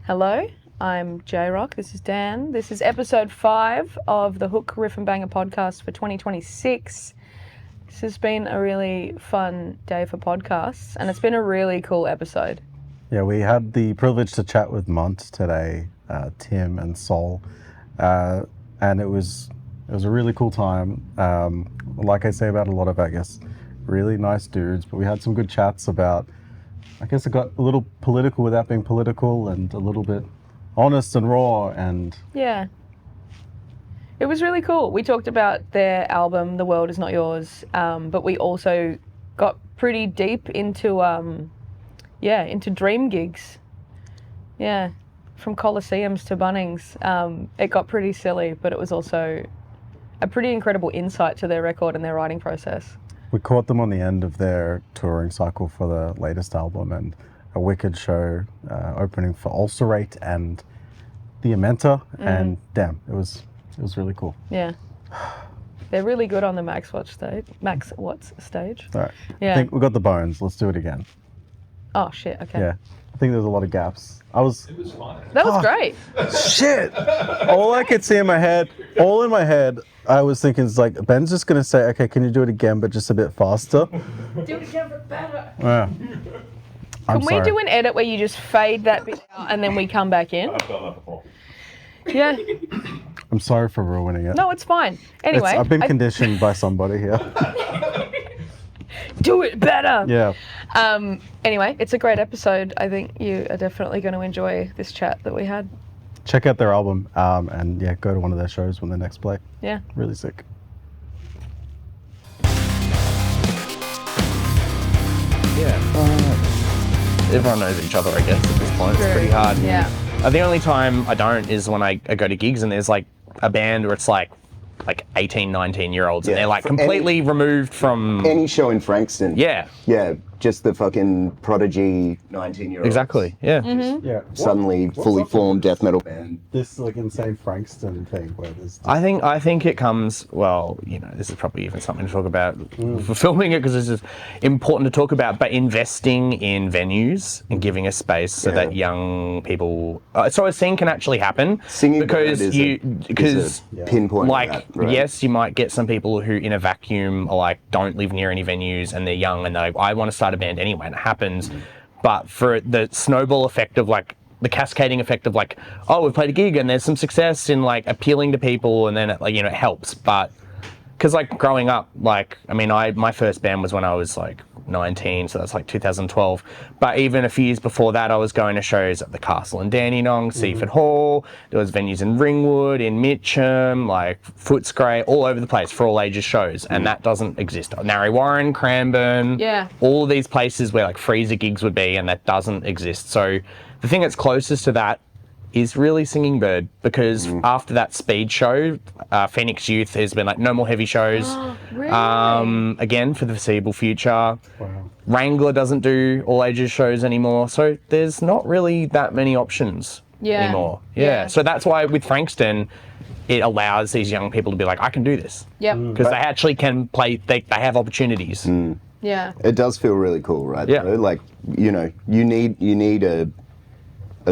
Hello, I'm J-Rock. This is Dan. This is episode 5 of the Hook Riff and Banger podcast for 2026. This has been a really fun day for podcasts, and it's been a really cool episode. Yeah, we had the privilege to chat with Munt today, Tim and Sol, and it was a really cool time. Like I say about a lot of, I guess, really nice dudes, but we had some good chats about, I guess it got a little political without being political and a little bit honest and raw and... Yeah. It was really cool. We talked about their album, The World Is Not Yours, but we also got pretty deep into, into dream gigs. Yeah, from Coliseums to Bunnings. It got pretty silly, but it was also a pretty incredible insight to their record and their writing process. We caught them on the end of their touring cycle for the latest album, and a wicked show opening for Ulcerate and The Amenta, and damn, it was really cool. Yeah. They're really good on the Max Watts stage. All right. Yeah. I think we got the bones. Let's do it again. Oh, shit, okay. Yeah. I think there's a lot of gaps. It was fun. That was great. Shit! All I could see in my head, I was thinking, it's like, Ben's just going to say, okay, can you do it again, but just a bit faster? Do it again, but better. Yeah. Can we do an edit where you just fade that bit out and then we come back in? I've done that before. Yeah. I'm sorry for ruining it. No, it's fine. Anyway. I've been conditioned by somebody here. Do it better. Yeah. Anyway, it's a great episode. I think you are definitely going to enjoy this chat that we had. Check out their album, and yeah, go to one of their shows when they next play. Yeah. Really sick. Yeah. Everyone knows each other, I guess, at this point. It's pretty hard. Yeah. The only time I don't is when I go to gigs and there's like a band where it's like 18, 19-year-olds and they're like completely removed from... Any show in Frankston. Yeah. Yeah, just the fucking prodigy 19-year-olds. Exactly, yeah. Mm-hmm. Yeah. Suddenly fully formed death metal band. This like insane Frankston thing where there's... I think it comes, well, you know, this is probably even something to talk about for filming it because it's just important to talk about, but investing in venues and giving a space so that young people... so a scene can actually happen. Singing because is a pinpoint like, of that, right? yes, you might get some people who in a vacuum are like, don't live near any venues and they're young and they're like, I want to start a band anyway, and it happens. But for the snowball effect of like, the cascading effect of like, oh, we've played a gig and there's some success in like appealing to people and then it, like, you know, it helps. But because like growing up, like, I mean, my first band was when I was like 19, so that's like 2012. But even a few years before that, I was going to shows at the Castle in Dandenong, Seaford Hall. There was venues in Ringwood, in Mitcham, like Footscray, all over the place for all ages shows, and that doesn't exist. Narre Warren, Cranbourne, all of these places where like freezer gigs would be, and that doesn't exist. So the thing that's closest to that is really Singing Bird, because after that speed show, Phoenix Youth has been like, no more heavy shows. Oh, really? Again, for the foreseeable future. Wow. Wrangler doesn't do all ages shows anymore, so there's not really that many options anymore. Yeah. So that's why with Frankston, it allows these young people to be like, I can do this. Yep. Because they actually can play, they have opportunities. Yeah. It does feel really cool, right? Yeah. Though? Like, you know, you need a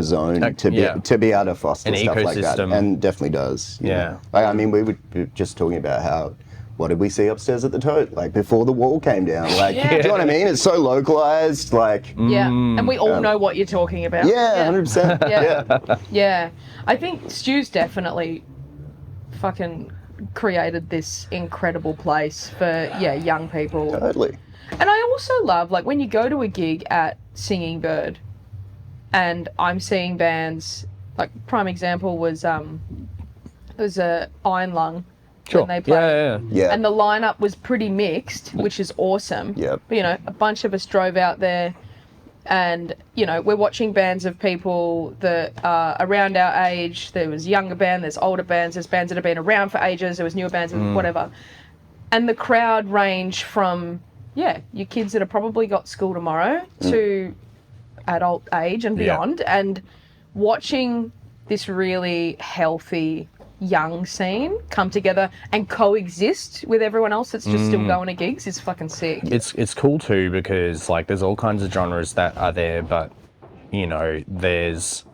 zone to be able to foster an stuff like that, ecosystem. and definitely does. You know? Like, I mean, we were just talking about how, what did we see upstairs at the Tote? Like before the wall came down. Like, do you know what I mean? It's so localized. Like, yeah, and we all know what you're talking about. Yeah, 100%. Yeah. Yeah. I think Stu's definitely fucking created this incredible place for young people. Totally. And I also love, like, when you go to a gig at Singing Bird and I'm seeing bands, like, prime example was Iron Lung. When they played. Yeah. And the lineup was pretty mixed, which is awesome. Yep. But, you know, a bunch of us drove out there and, you know, we're watching bands of people that are around our age. There was younger band, there's older bands, there's bands that have been around for ages, there was newer bands, whatever. And the crowd range from, your kids that have probably got school tomorrow to adult age and beyond, and watching this really healthy young scene come together and coexist with everyone else that's just still going to gigs is fucking sick. It's cool too, because like there's all kinds of genres that are there, but you know, there's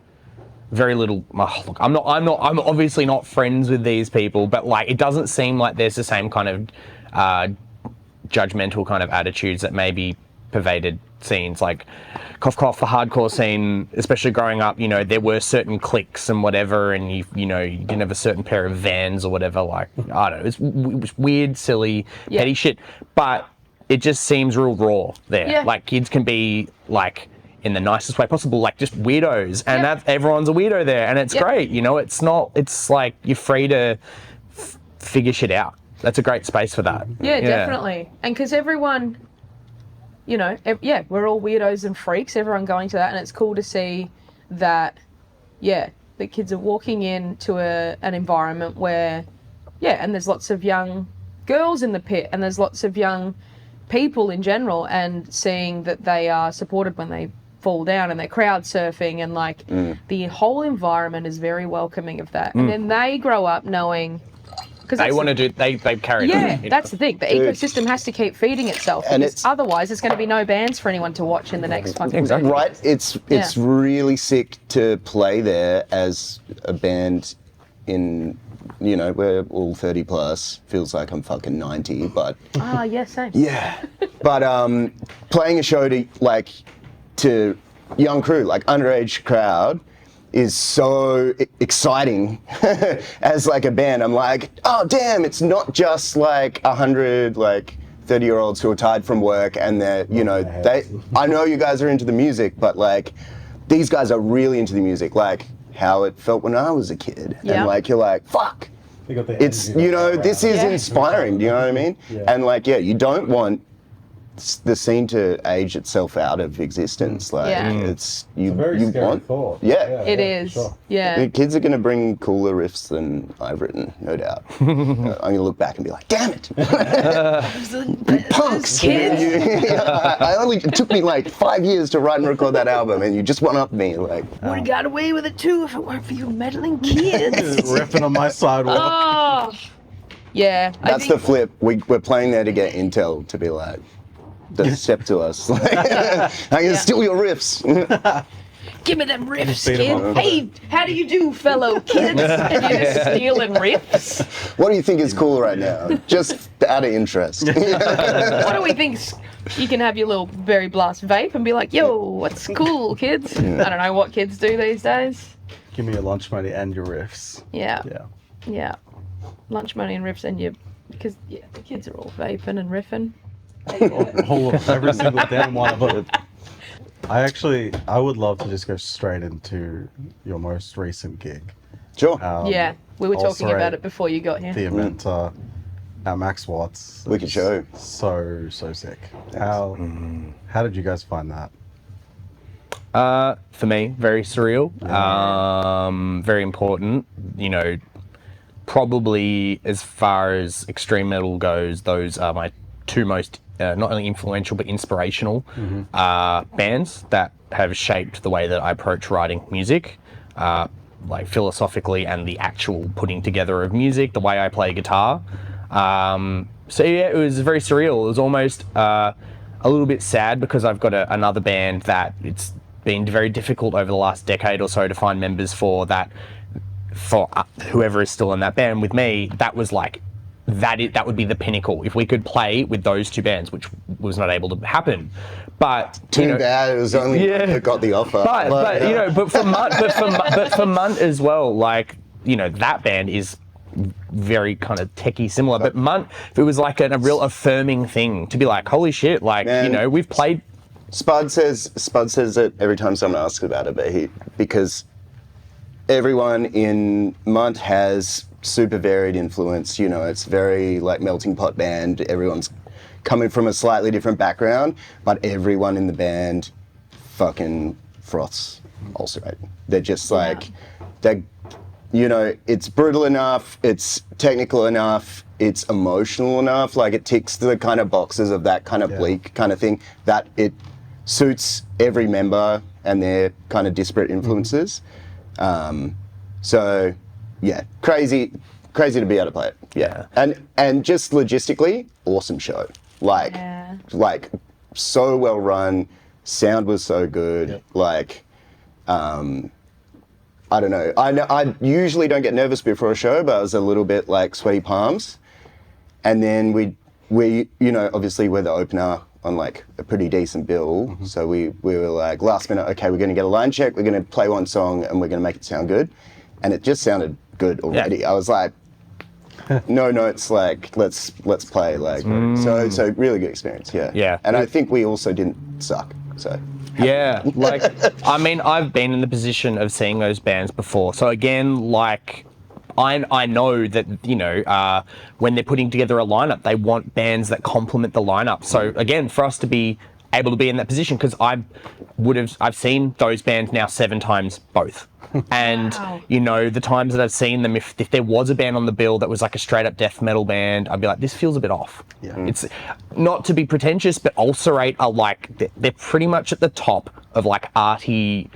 very little. Oh, look, I'm obviously not friends with these people, but like, it doesn't seem like there's the same kind of judgmental kind of attitudes that maybe pervaded scenes. Like, cough cough, the hardcore scene, especially growing up, you know, there were certain cliques and whatever, and you didn't have a certain pair of Vans or whatever. Like, I don't know, it was weird, silly, petty shit, but it just seems real raw there. Yeah. Like, kids can be like, in the nicest way possible, like just weirdos, and everyone's a weirdo there, and it's great. You know, it's like you're free to figure shit out. That's a great space for that. Yeah, definitely. And because everyone, you know, we're all weirdos and freaks, everyone going to that, and it's cool to see that, the kids are walking into an environment where, and there's lots of young girls in the pit, and there's lots of young people in general, and seeing that they are supported when they fall down, and they're crowd surfing, and like the whole environment is very welcoming of that. And then they grow up knowing, because they want to do, they carry it. Yeah, that's the thing. The ecosystem has to keep feeding itself, And because otherwise there's going to be no bands for anyone to watch in the next fucking Exactly. Right, it's really sick to play there as a band in, you know, we're all 30 plus, feels like I'm fucking 90, but same. yeah. But playing a show to young crew, like underage crowd, is so exciting as like a band. I'm like, oh damn, it's not just like 100 like 30-year-olds who are tired from work, and they're, you know, I know you guys are into the music, but like these guys are really into the music, like how it felt when I was a kid. And like, you're like, fuck, it's, you know, this is inspiring, do you know what I mean? And like, you don't want the scene to age itself out of existence. Like, it's you want thought. It is. Sure. The kids are going to bring cooler riffs than I've written, no doubt. I'm going to look back and be like, damn it, you punks, kids. It took me like 5 years to write and record that album, and you just one up me. Like, would have got away with it too if it weren't for you meddling kids. Ripping on my sidewalk. Oh, yeah. that's the flip. We're playing there to get intel, to be like, don't step to us. Like, I can steal your riffs. Give me them riffs, kid. Hey, how do you do, fellow kids? And you're just stealing riffs. What do you think is cool right now? Just out of interest. What do we think? You can have your little Berry Blast vape and be like, yo, what's cool, kids? I don't know what kids do these days. Give me your lunch money and your riffs. Yeah. Lunch money and riffs, and because the kids are all vaping and riffing. All of every single damn one of them. I would love to just go straight into your most recent gig. Sure. We were talking about it before you got here. The event at Max Watts. Wicked show. So sick. How did you guys find that? For me, very surreal. Very important. You know, probably as far as extreme metal goes, those are my two most not only influential but inspirational bands that have shaped the way that I approach writing music, like philosophically, and the actual putting together of music, the way I play guitar. So it was very surreal. It was almost a little bit sad, because I've got another band that it's been very difficult over the last decade or so to find members for that. For whoever is still in that band with me, that was like, that would be the pinnacle if we could play with those two bands, which was not able to happen. But too bad it was only that got the offer. But for Munt as well, like, you know, that band is very kind of techie similar. But Munt, it was like a real affirming thing to be like, holy shit, like, man, you know, we've played. Spud says it every time someone asks about it, but because everyone in Munt has super varied influence, you know, it's very like melting pot band. Everyone's coming from a slightly different background, but everyone in the band fucking froths ulcerate. They're just like, they're, you know, it's brutal enough, it's technical enough, it's emotional enough, like it ticks the kind of boxes of that kind of bleak kind of thing, that it suits every member and their kind of disparate influences. So yeah, crazy to be able to play it. Yeah. And just logistically, awesome show. Like so well run, sound was so good. Like I don't know. I usually don't get nervous before a show, but I was a little bit like sweaty palms. And then we obviously we're the opener on like a pretty decent bill. So we were like last minute, okay, we're going to get a line check. We're going to play one song and we're going to make it sound good. And it just sounded good already. Yeah. I was like, no notes, like let's play, like so really good experience. Yeah. And I think we also didn't suck. So yeah, like I mean, I've been in the position of seeing those bands before. So again, like I know that when they're putting together a lineup, they want bands that complement the lineup. So again, for us to be able to be in that position, because I've seen those bands now 7 times both. And Wow. the times that I've seen them, if there was a band on the bill that was like a straight up death metal band, I'd be like, this feels a bit off. Yeah. It's not to be pretentious, but Ulcerate are like, they're pretty much at the top of like arty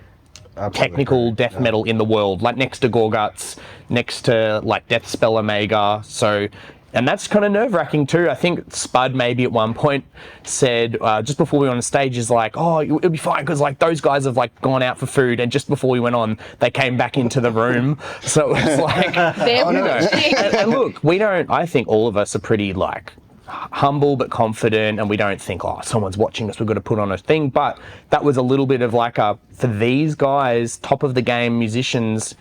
technical death metal in the world, like next to Gorguts, next to like Deathspell Omega. So, and that's kind of nerve-wracking too. I think Spud maybe at one point said, just before we went on stage, is like, oh, it'll be fine because like those guys have like gone out for food, and just before we went on, they came back into the room. So it was like, and look, I think all of us are pretty like humble but confident, and we don't think, oh, someone's watching us, we've got to put on a thing. But that was a little bit of like for these guys, top of the game musicians,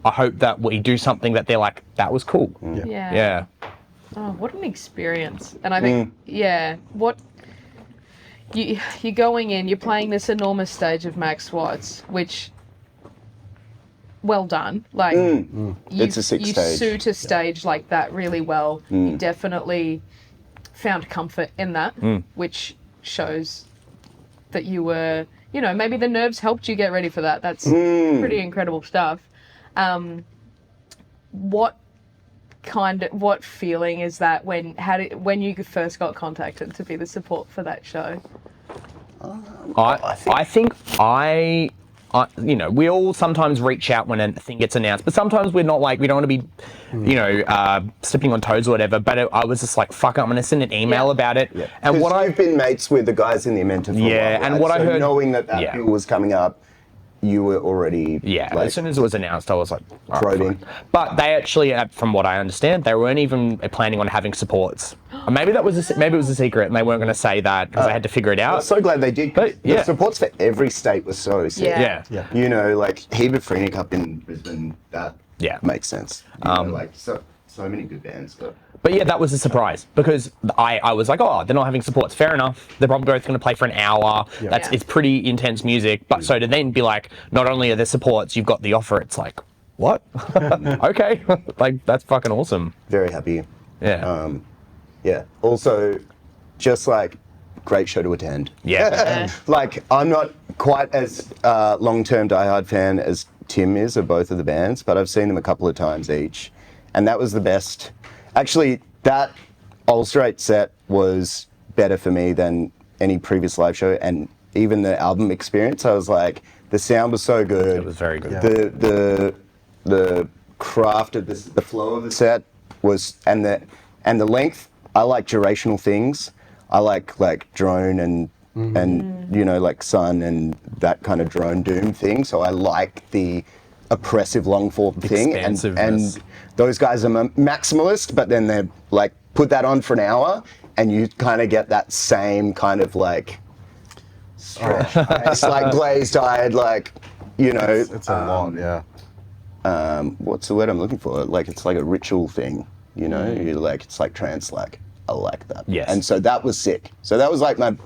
I hope that we do something that they're like, that was cool. Yeah. Oh, what an experience. And I think, you're going in, you're playing this enormous stage of Max Watts, which, well done. Like, It's a sick you stage. suit a stage like that really well. You definitely found comfort in that, which shows that you were, maybe the nerves helped you get ready for that. That's pretty incredible stuff. What feeling is that when you first got contacted to be the support for that show? I think we all sometimes reach out when a thing gets announced, but sometimes we're not like, we don't want to be, stepping on toes or whatever. But I was just like, fuck it, I'm going to send an email about it. Yeah. And what I've been mates with the guys in the Amenta for a while, and right? what I heard, knowing that bill was coming up, you were already as soon as it was announced, I was like, all right, probing. fine. But they actually, from what I understand, they weren't even planning on having supports. Maybe it was a secret, and they weren't going to say that because they had to figure it out. I'm so glad they did. But, the supports for every state were so sick. Yeah. Like Hebephrenic up in Brisbane, that makes sense. So many good bands. But yeah, that was a surprise because I was like, oh, they're not having supports. Fair enough. They're probably both going to play for an hour. It's pretty intense music. But so to then be like, not only are there supports, you've got the offer. It's like, what? Okay, like that's fucking awesome. Very happy. Yeah. Also, just like great show to attend. Yeah. Like I'm not quite as long-term diehard fan as Tim is of both of the bands, but I've seen them a couple of times each, and that was the best. Actually, that Ulcerate set was better for me than any previous live show, and even the album experience. I was like, the sound was so good. It was very good. The craft of the flow of the set was, and the length. I like durational things. I like drone and like Sun and that kind of drone doom thing. So I like the oppressive long form thing, and those guys are maximalist, but then they're like put that on for an hour, and you kind of get that same kind of like stretch, it's like glazed eyed, like It's a lot, what's the word I'm looking for? Like it's like a ritual thing, you're like, it's like trance, like I like that. Yes. And so that was sick. So that was like my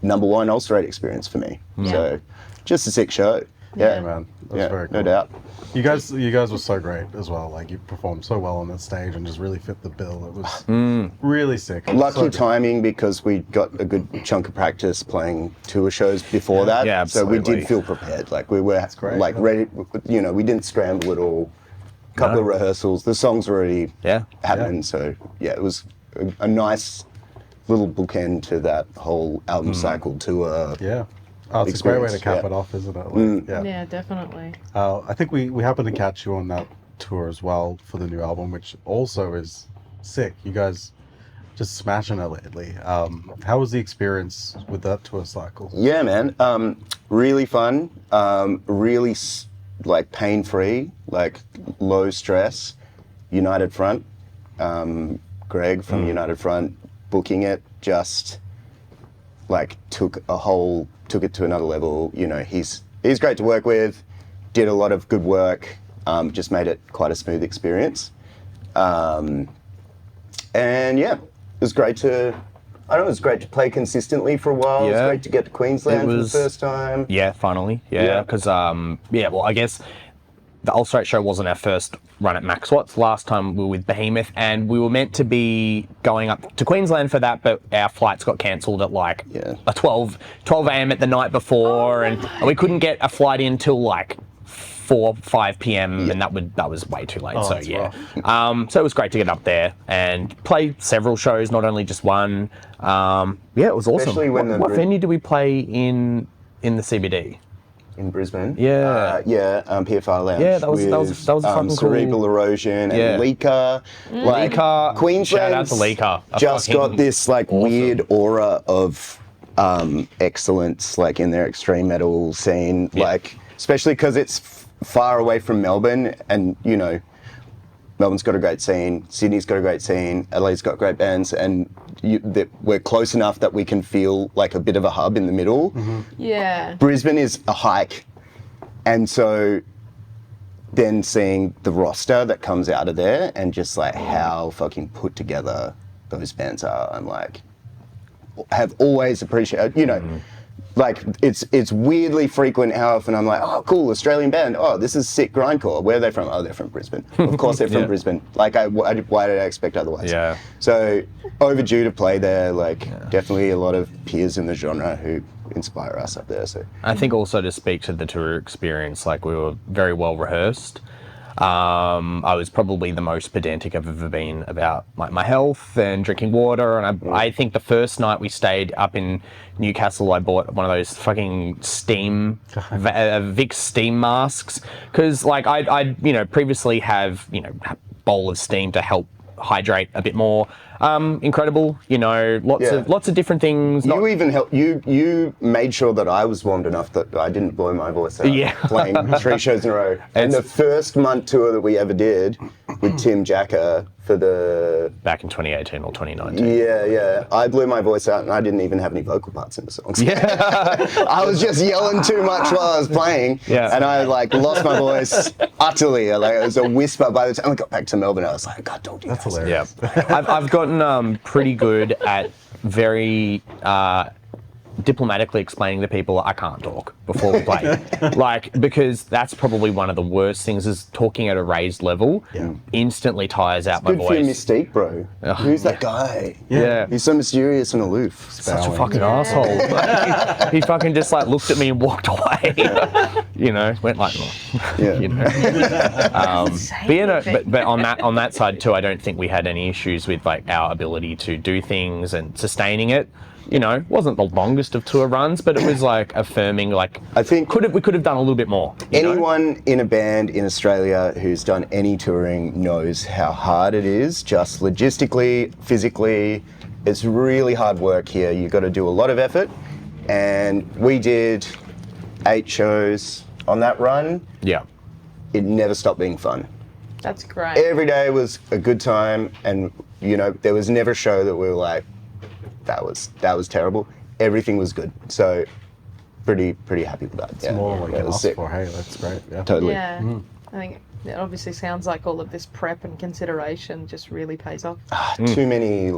number one Ulcerate experience for me. So just a sick show. Yeah, man. That was very cool. No doubt. You guys were so great as well. Like you performed so well on that stage and just really fit the bill. It was really sick. Lucky timing because we got a good chunk of practice playing tour shows before that. Yeah, so we absolutely. did feel prepared. Like we were great. like ready. We didn't scramble at all. Couple of rehearsals. The songs were already happening. So it was a nice little bookend to that whole album cycle tour. Yeah. Oh, it's a great way to cap it off, isn't it? Like, Yeah, definitely. I think we happened to catch you on that tour as well for the new album, which also is sick. You guys just smashing it lately. How was the experience with that tour cycle? Yeah, man. Really fun. Really like pain-free, like low stress, United Front. Greg from United Front booking it just like took it to another level. You know, he's great to work with, did a lot of good work, just made it quite a smooth experience. And yeah, it was great to play consistently for a while. It was great to get to Queensland for the first time. Yeah, finally. Yeah, because well, I guess the Ulster show wasn't our first run at Max Watts. Last time we were with Behemoth, and we were meant to be going up to Queensland for that, but our flights got cancelled at like a 12 a.m. at the night before, and we couldn't get a flight in till like 5 p.m. and that was way too late. So so it was great to get up there and play several shows, not only just one. It was awesome. Especially when what venue did we play in the CBD? In Brisbane, Yeah, PFR Lounge. that was a fucking Cerebral cool. Erosion and Leaker. Like Leaker, Queensland, shout out to Leaker. Just got this like weird aura of excellence, like in their extreme metal scene. Like especially because it's far away from Melbourne, and you know, Melbourne's got a great scene, Sydney's got a great scene, Adelaide's got great bands, and we're close enough that we can feel like a bit of a hub in the middle. Yeah. Brisbane is a hike, and so then seeing the roster that comes out of there and just like how fucking put together those bands are, I'm like, have always appreciated, you know, like it's weirdly frequent how often I'm like, oh cool, Australian band, oh this is sick grindcore, where are they from? Oh, they're from Brisbane. Of course they're from Brisbane. Like why did I expect otherwise? Yeah. So overdue to play there, like definitely a lot of peers in the genre who inspire us up there. So I think also to speak to the tour experience, like we were very well rehearsed. I was probably the most pedantic I've ever been about my health and drinking water. And I think the first night we stayed up in Newcastle, I bought one of those fucking Vicks steam masks. Because like I previously have, a bowl of steam to help hydrate a bit more. Incredible, lots of different things. You even helped. You made sure that I was warmed enough that I didn't blow my voice out. Playing 3 shows in a row. And the first Munt tour that we ever did with Tim Jacker for the back in 2018 or 2019. Yeah. I blew my voice out, and I didn't even have any vocal parts in the songs. I was just yelling too much while I was playing, and I like lost my voice utterly. Like it was a whisper. By the time we got back to Melbourne, I was like, God, don't do that. That's hilarious. Yeah, I've gotten pretty good at very diplomatically explaining to people I can't talk before we play. Because that's probably one of the worst things is talking at a raised level instantly tires out my voice. Good for your mystique, bro. Who's that guy? Yeah. He's so mysterious and aloof. Such a fucking asshole. He fucking just like looked at me and walked away. Went like, but on that side too, I don't think we had any issues with like our ability to do things and sustaining it. Wasn't the longest of tour runs, but it was like affirming. Like I think we could have done a little bit more. Anyone in a band in Australia who's done any touring knows how hard it is, just logistically, physically. It's really hard work here. You've got to do a lot of effort, and we did 8 shows on that run. Yeah, it never stopped being fun. That's great. Every day was a good time, and there was never a show that we were like, that was terrible. Everything was good. So pretty happy with that. It's more like an ask for, hey, that's great. Yeah. Totally. Yeah. I think it obviously sounds like all of this prep and consideration just really pays off. Too many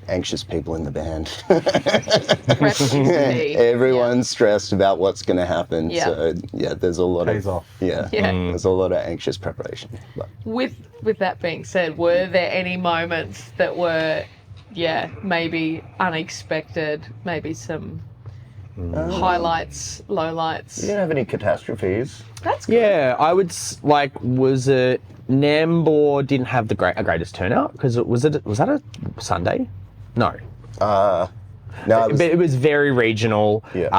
anxious people in the band. Prep needs to be. Everyone's stressed about what's going to happen. Yeah. So there's a lot Pays off. There's a lot of anxious preparation. But. With that being said, were there any moments that were maybe unexpected, maybe some highlights, lowlights? You didn't have any catastrophes. That's good. Yeah, I would was it Nambour didn't have the greatest turnout because was that a Sunday? No. No, it was very regional. Yeah.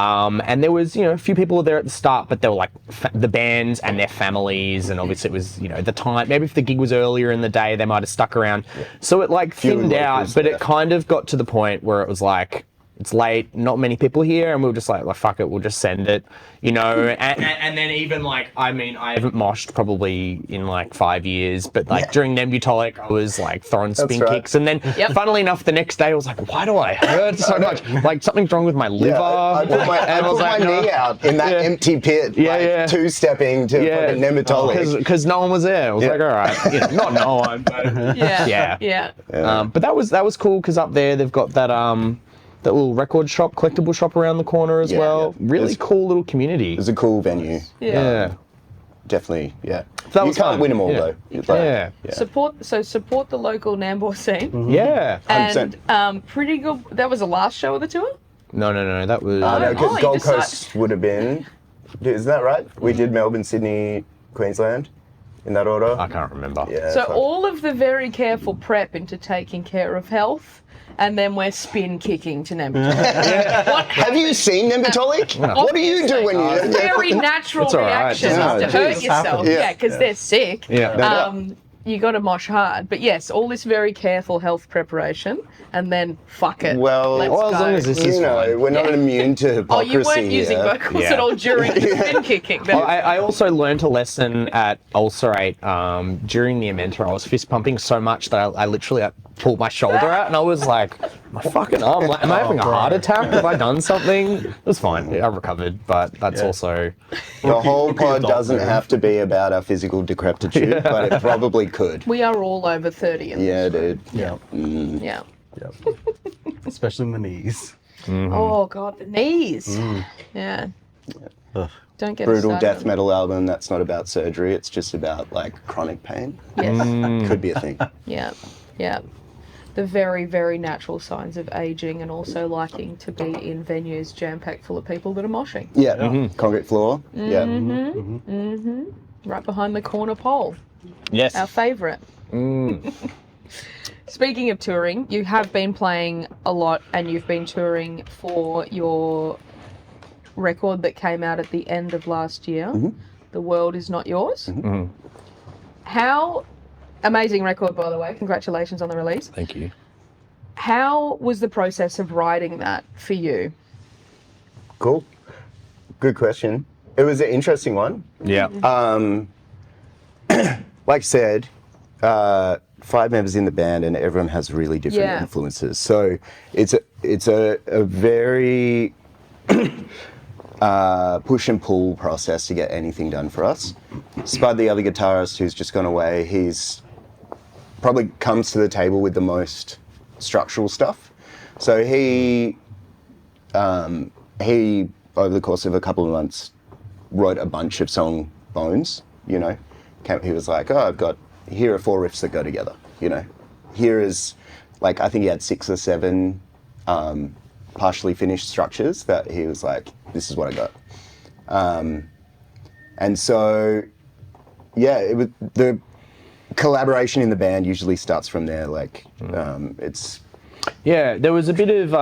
And there was, a few people there at the start, but they were like the bands and their families, and obviously it was, the time. Maybe if the gig was earlier in the day, they might have stuck around. Yeah. So it thinned out, but it kind of got to the point where it was like, it's late, not many people here, and we were just like fuck it, we'll just send it, you know. And then even like, I mean, I haven't moshed probably in like 5 years, but like during Nembutolic, I was like throwing spin kicks, and then funnily enough, the next day I was like, why do I hurt so much? Like something's wrong with my liver. I put my knee out in that empty pit, two-stepping to fucking Nembutolic. Because no one was there. I was like, all right, you know, not no one, but yeah. But that was cool because up there they've got that that little record shop, collectible shop around the corner as well. Really cool little community. It's a cool venue. Yeah. Definitely, yeah. That you was can't fun. win them all though. Support the local Nambour scene. Yeah. 100%. And pretty good. That was the last show of the tour? No, that was... No, because Gold Coast would have been... Isn't that right? We did Melbourne, Sydney, Queensland in that order. I can't remember. Yeah, so all of the very careful prep into taking care of health, and then we're spin kicking to Nembutolic. Have you seen Nembutolic? What do you do when you... Very natural reaction to hurt yourself. Yeah, because they're sick. You got to mosh hard. But yes, all this very careful health preparation, and then fuck it. Well, let's go. As long as this is fine. We're not immune to hypocrisy. You weren't using vocals at all during the spin kicking. I also learned a lesson at Ulcerate during the Amenta. I was fist pumping so much that I literally pulled my shoulder out, and I was like, my fucking arm, like, am I having a heart attack? Have I done something? It was fine. I recovered, but that's also... The whole pod doesn't have to be about our physical decrepitude, but it probably could. We are all over 30 in this room. Dude. Yeah. Yeah. Especially in the knees. Oh, God, the knees. Yeah. Ugh. Don't get Brutal us death started. metal album that's not about surgery, it's just about like chronic pain. Yes. Could be a thing. Yeah. The very, very natural signs of aging, and also liking to be in venues jam-packed full of people that are moshing. Yeah. Concrete floor. Yeah. Right behind the corner pole. Yes. Our favourite. Speaking of touring, you have been playing a lot, and you've been touring for your record that came out at the end of last year, The World Is Not Yours. How... Amazing record, by the way. Congratulations on the release. Thank you. How was the process of writing that for you? Cool. Good question. It was an interesting one. Yeah. Like I said, 5 members in the band, and everyone has really different influences. So it's a very push and pull process to get anything done for us. Spud, the other guitarist who's just gone away, he's probably comes to the table with the most structural stuff. So he over the course of a couple of months wrote a bunch of song bones, you know. He was like, here are 4 riffs that go together, you know. Here is, like, I think he had 6 or 7 partially finished structures that he was like, this is what I got. And so, it was the collaboration in the band usually starts from there. Like, it's... Yeah, there was a bit of...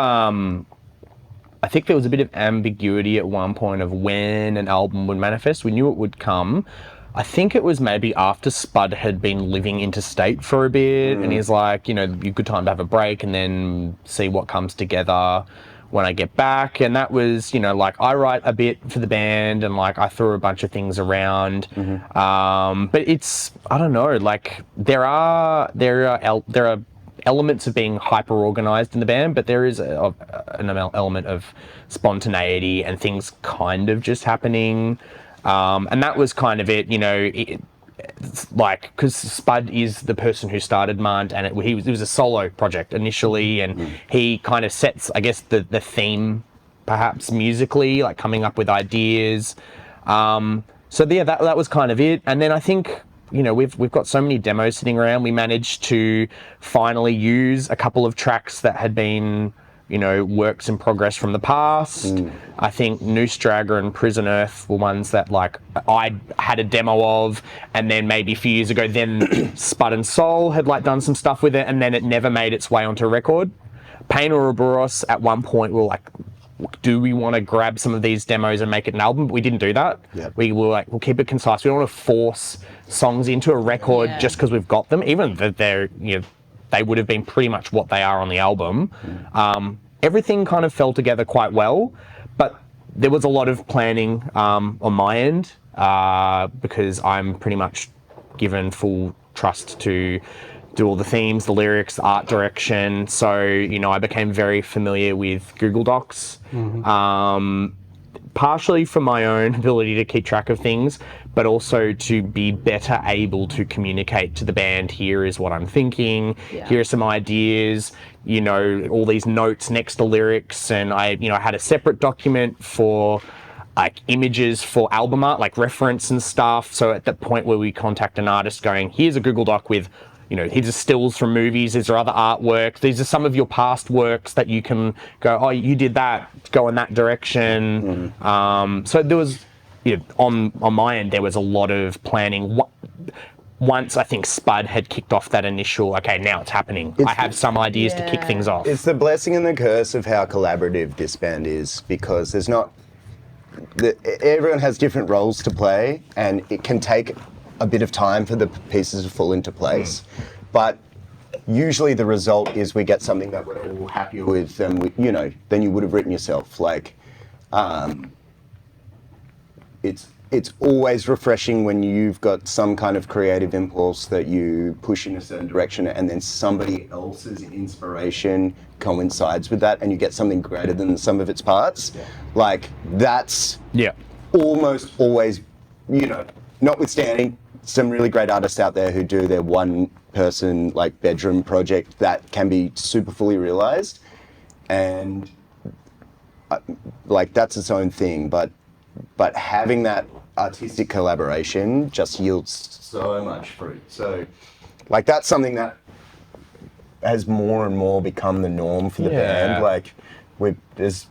I think there was a bit of ambiguity at one point of when an album would manifest. We knew it would come. I think it was maybe after Spud had been living interstate for a bit, and he's like, you know, good time to have a break and then see what comes together when I get back. And that was, you know, like, I write a bit for the band, and like I threw a bunch of things around. But it's, I don't know, like there are elements of being hyper organized in the band, but there is an element of spontaneity and things kind of just happening. And that was kind of it, you know, like, because Spud is the person who started Munt, and it was a solo project initially, and he kind of sets, I guess, the theme, perhaps musically, like coming up with ideas. So yeah, that was kind of it. And then I think, you know, we've got so many demos sitting around. We managed to finally use a couple of tracks that had been, you know, works in progress from the past. I think Noose Dragger and Prison Earth were ones that, like, I had a demo of, and then maybe a few years ago, then Spud and Soul had, like, done some stuff with it, and then it never made its way onto a record. Pain or Ouroboros, at one point, were like, do we want to grab some of these demos and make it an album? But we didn't do that. We were like, we'll keep it concise. We don't want to force songs into a record just because we've got them, even that they're, you know, they would have been pretty much what they are on the album. everything kind of fell together quite well, but there was a lot of planning on my end because I'm pretty much given full trust to do all the themes, the lyrics, the art direction. So, you know, I became very familiar with Google Docs, partially for my own ability to keep track of things, but also to be better able to communicate to the band, here is what I'm thinking, here are some ideas, you know, all these notes next to lyrics. And I had a separate document for like images for album art, like reference and stuff. So at that point where we contact an artist going, here's a Google Doc with, you know, these are stills from movies, these are other artwork, these are some of your past works that you can go, oh, you did that, go in that direction. So there was, you know, on my end, there was a lot of planning. Once I think Spud had kicked off that initial, okay, now it's happening. I have some ideas to kick things off. It's the blessing and the curse of how collaborative this band is, because there's not, everyone has different roles to play, and it can take a bit of time for the pieces to fall into place. But usually the result is we get something that we're all happier with than than you would have written yourself. Like, it's always refreshing when you've got some kind of creative impulse that you push in a certain direction, and then somebody else's inspiration coincides with that, and you get something greater than the sum of its parts. Like, that's almost always, notwithstanding some really great artists out there who do their one person like bedroom project that can be super fully realized, and like that's its own thing, but having that artistic collaboration just yields so much fruit. So like that's something that has more and more become the norm for the band. Like there's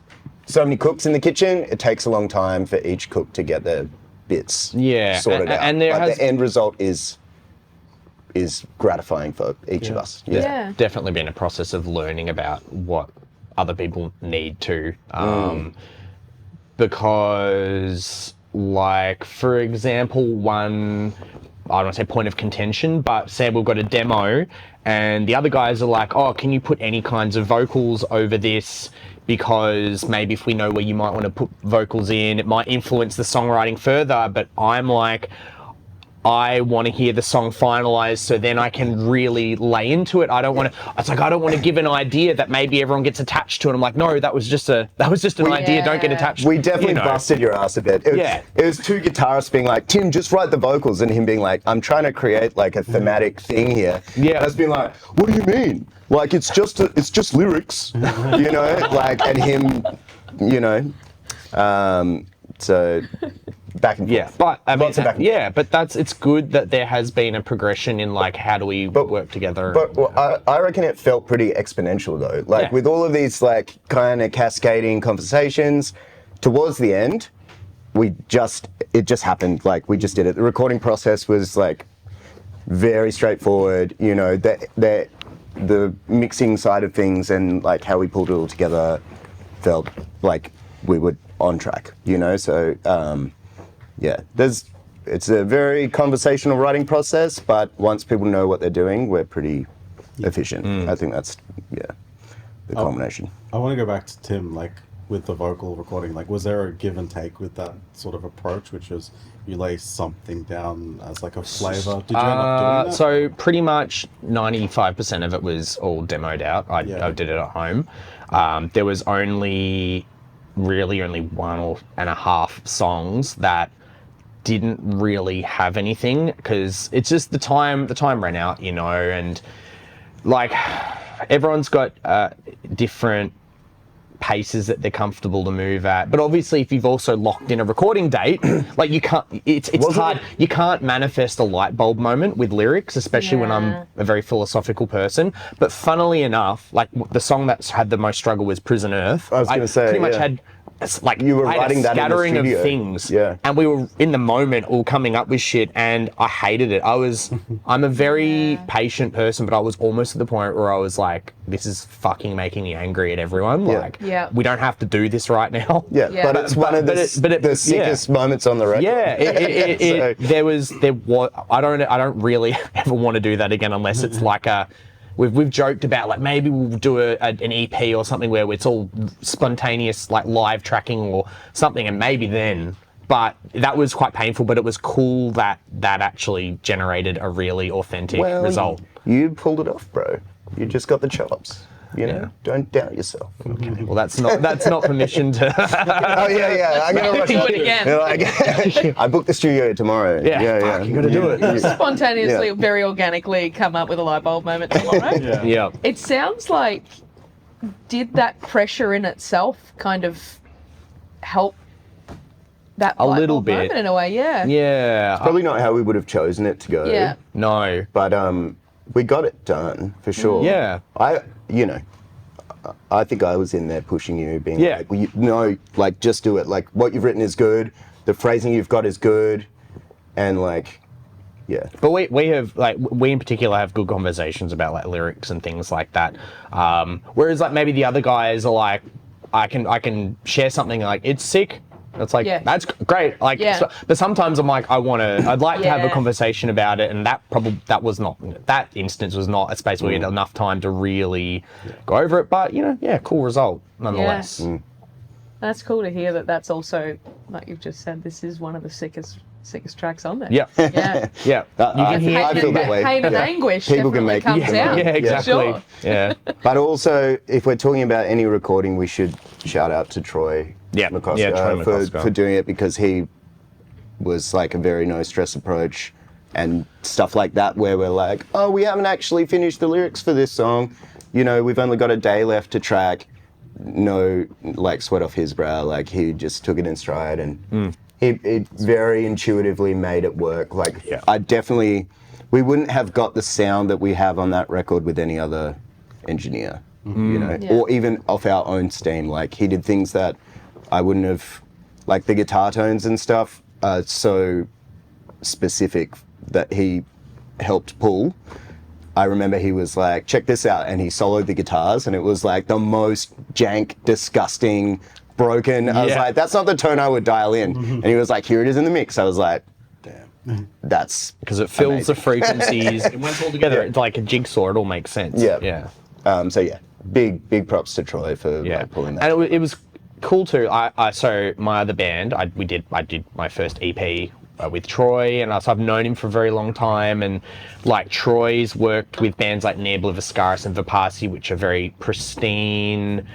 so many cooks in the kitchen, it takes a long time for each cook to get their bits sorted out. And the end result is gratifying for each of us. Definitely been a process of learning about what other people need to, because like, for example, one, I don't want to say point of contention, but say we've got a demo and the other guys are like, oh, can you put any kinds of vocals over this? Because maybe if we know where you might want to put vocals in, it might influence the songwriting further. But I'm like, I want to hear the song finalized so then I can really lay into it. I don't want to, it's like, I don't want to give an idea that maybe everyone gets attached to it. I'm like, no, that was just an idea, don't get attached. We definitely busted your ass a bit. It was two guitarists being like, Tim, just write the vocals, and him being like, I'm trying to create like a thematic thing here. And us being like, what do you mean? Like, it's just lyrics, like, and him, so back and forth. But I mean, but it's good that there has been a progression in like, how do we work together? But I reckon it felt pretty exponential though. Like with all of these like kind of cascading conversations, towards the end, it just happened. Like we just did it. The recording process was like very straightforward. The mixing side of things and like how we pulled it all together felt like we were on track. So. It's a very conversational writing process, but once people know what they're doing, we're pretty efficient. I think that's, the combination. I want to go back to Tim, like with the vocal recording, like was there a give and take with that sort of approach, which was you lay something down as like a flavor? Did you end up doing that? So pretty much 95% of it was all demoed out. I did it at home. There was only 1.5 songs that didn't really have anything, because it's just the time ran out, and like everyone's got different paces that they're comfortable to move at. But obviously if you've also locked in a recording date, like you can't, it's hard. You can't manifest a light bulb moment with lyrics, especially when I'm a very philosophical person. But funnily enough, like the song that's had the most struggle was Prison Earth. I was going to say, pretty much had, like, you were writing that in the scattering of studio. things, and we were in the moment all coming up with shit, and I hated it. I'm a very patient person, but I was almost at the point where I was like, this is fucking making me angry at everyone. Like, we don't have to do this right now. But it's one of the sickest moments on the record. There was. I don't really ever want to do that again unless it's like a, we've joked about like maybe we'll do an EP or something where it's all spontaneous, like live tracking or something, and maybe then. But that was quite painful. But it was cool that actually generated a really authentic result. You pulled it off, bro. You just got the chops. You know, don't doubt yourself. Okay. Well, that's not permission to. Oh yeah. I'm gonna rush Do it again. Like, I booked the studio tomorrow. Yeah. You gotta do it. Spontaneously, very organically come up with a light bulb moment tomorrow. Yeah. It sounds like, did that pressure in itself kind of help that light little bulb bit. moment in a way? Yeah. Yeah. Probably not how we would have chosen it to go. Yeah. No. But we got it done for sure. Yeah. I think I was in there pushing you, being Yeah. like, well, like just do it. Like what you've written is good. The phrasing you've got is good, and like, yeah. But we have like we in particular have good conversations about like lyrics and things like that. Whereas like maybe the other guys are like, I can share something like it's sick. It's like that's great. Like, but sometimes I'm like I'd like to have a conversation about it, and that instance was not a space where we had enough time to really go over it. But cool result nonetheless. Yeah. That's cool to hear that. That's also, like you've just said, this is one of the sickest tracks on there. Yeah. Yeah. I feel that way. Pain and anguish. People can make comes out. Yeah, exactly. Sure. Yeah. But also, if we're talking about any recording, we should shout out to Troy. Yeah. McCosker, Yeah, Troy McCosker. for doing it, because he was like a very no stress approach and stuff like that, where we're like, oh, we haven't actually finished the lyrics for this song. We've only got a day left to track. No, like, sweat off his brow. Like, he just took it in stride, and it very intuitively made it work. Like, we wouldn't have got the sound that we have on that record with any other engineer, or even off our own steam. Like, he did things that I wouldn't have, like the guitar tones and stuff are so specific that he helped pull. I remember he was like, check this out, and he soloed the guitars, and it was like the most jank, disgusting, broken. I was like, that's not the tone I would dial in. And he was like, here it is in the mix. I was like, damn, that's because it fills amazing. the frequencies. It went all together. It's like a jigsaw. It all makes sense. Yeah. Big props to Troy for like, pulling that. And it was cool too. So my other band, I did my first EP with Troy, and so I've known him for a very long time. And like Troy's worked with bands like Nebula, Viscaris, and Vipasi, which are very pristine,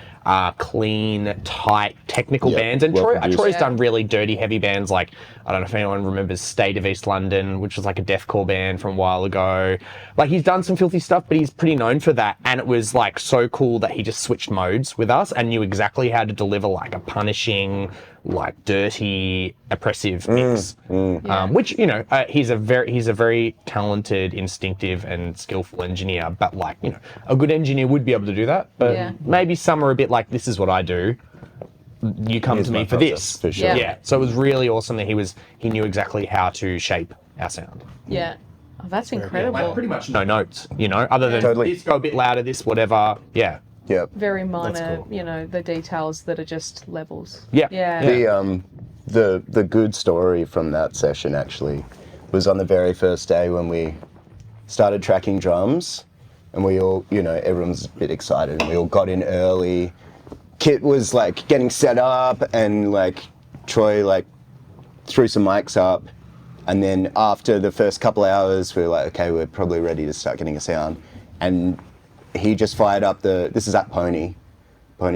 clean, tight, technical bands. And Troy's done really dirty, heavy bands like, I don't know if anyone remembers State of East London, which was like a deathcore band from a while ago. Like, he's done some filthy stuff, but he's pretty known for that. And it was like so cool that he just switched modes with us and knew exactly how to deliver like a punishing, like dirty, oppressive mix. Which, he's a very talented, instinctive and skillful engineer, but like, a good engineer would be able to do that. But maybe some are a bit like, this is what I do. You come to me for this. For sure. Yeah. So it was really awesome that he knew exactly how to shape our sound. Yeah. Oh, that's incredible. Like pretty much no notes, other than this go a bit louder, this whatever. Yeah. Yeah. Very minor, cool. the details that are just levels. Yeah. The good story from that session actually was on the very first day when we started tracking drums, and we all, everyone's a bit excited, and we all got in early. Kit was like getting set up, and like Troy like threw some mics up, and then after the first couple hours we were like, okay, we're probably ready to start getting a sound, and he just fired up this is at Pony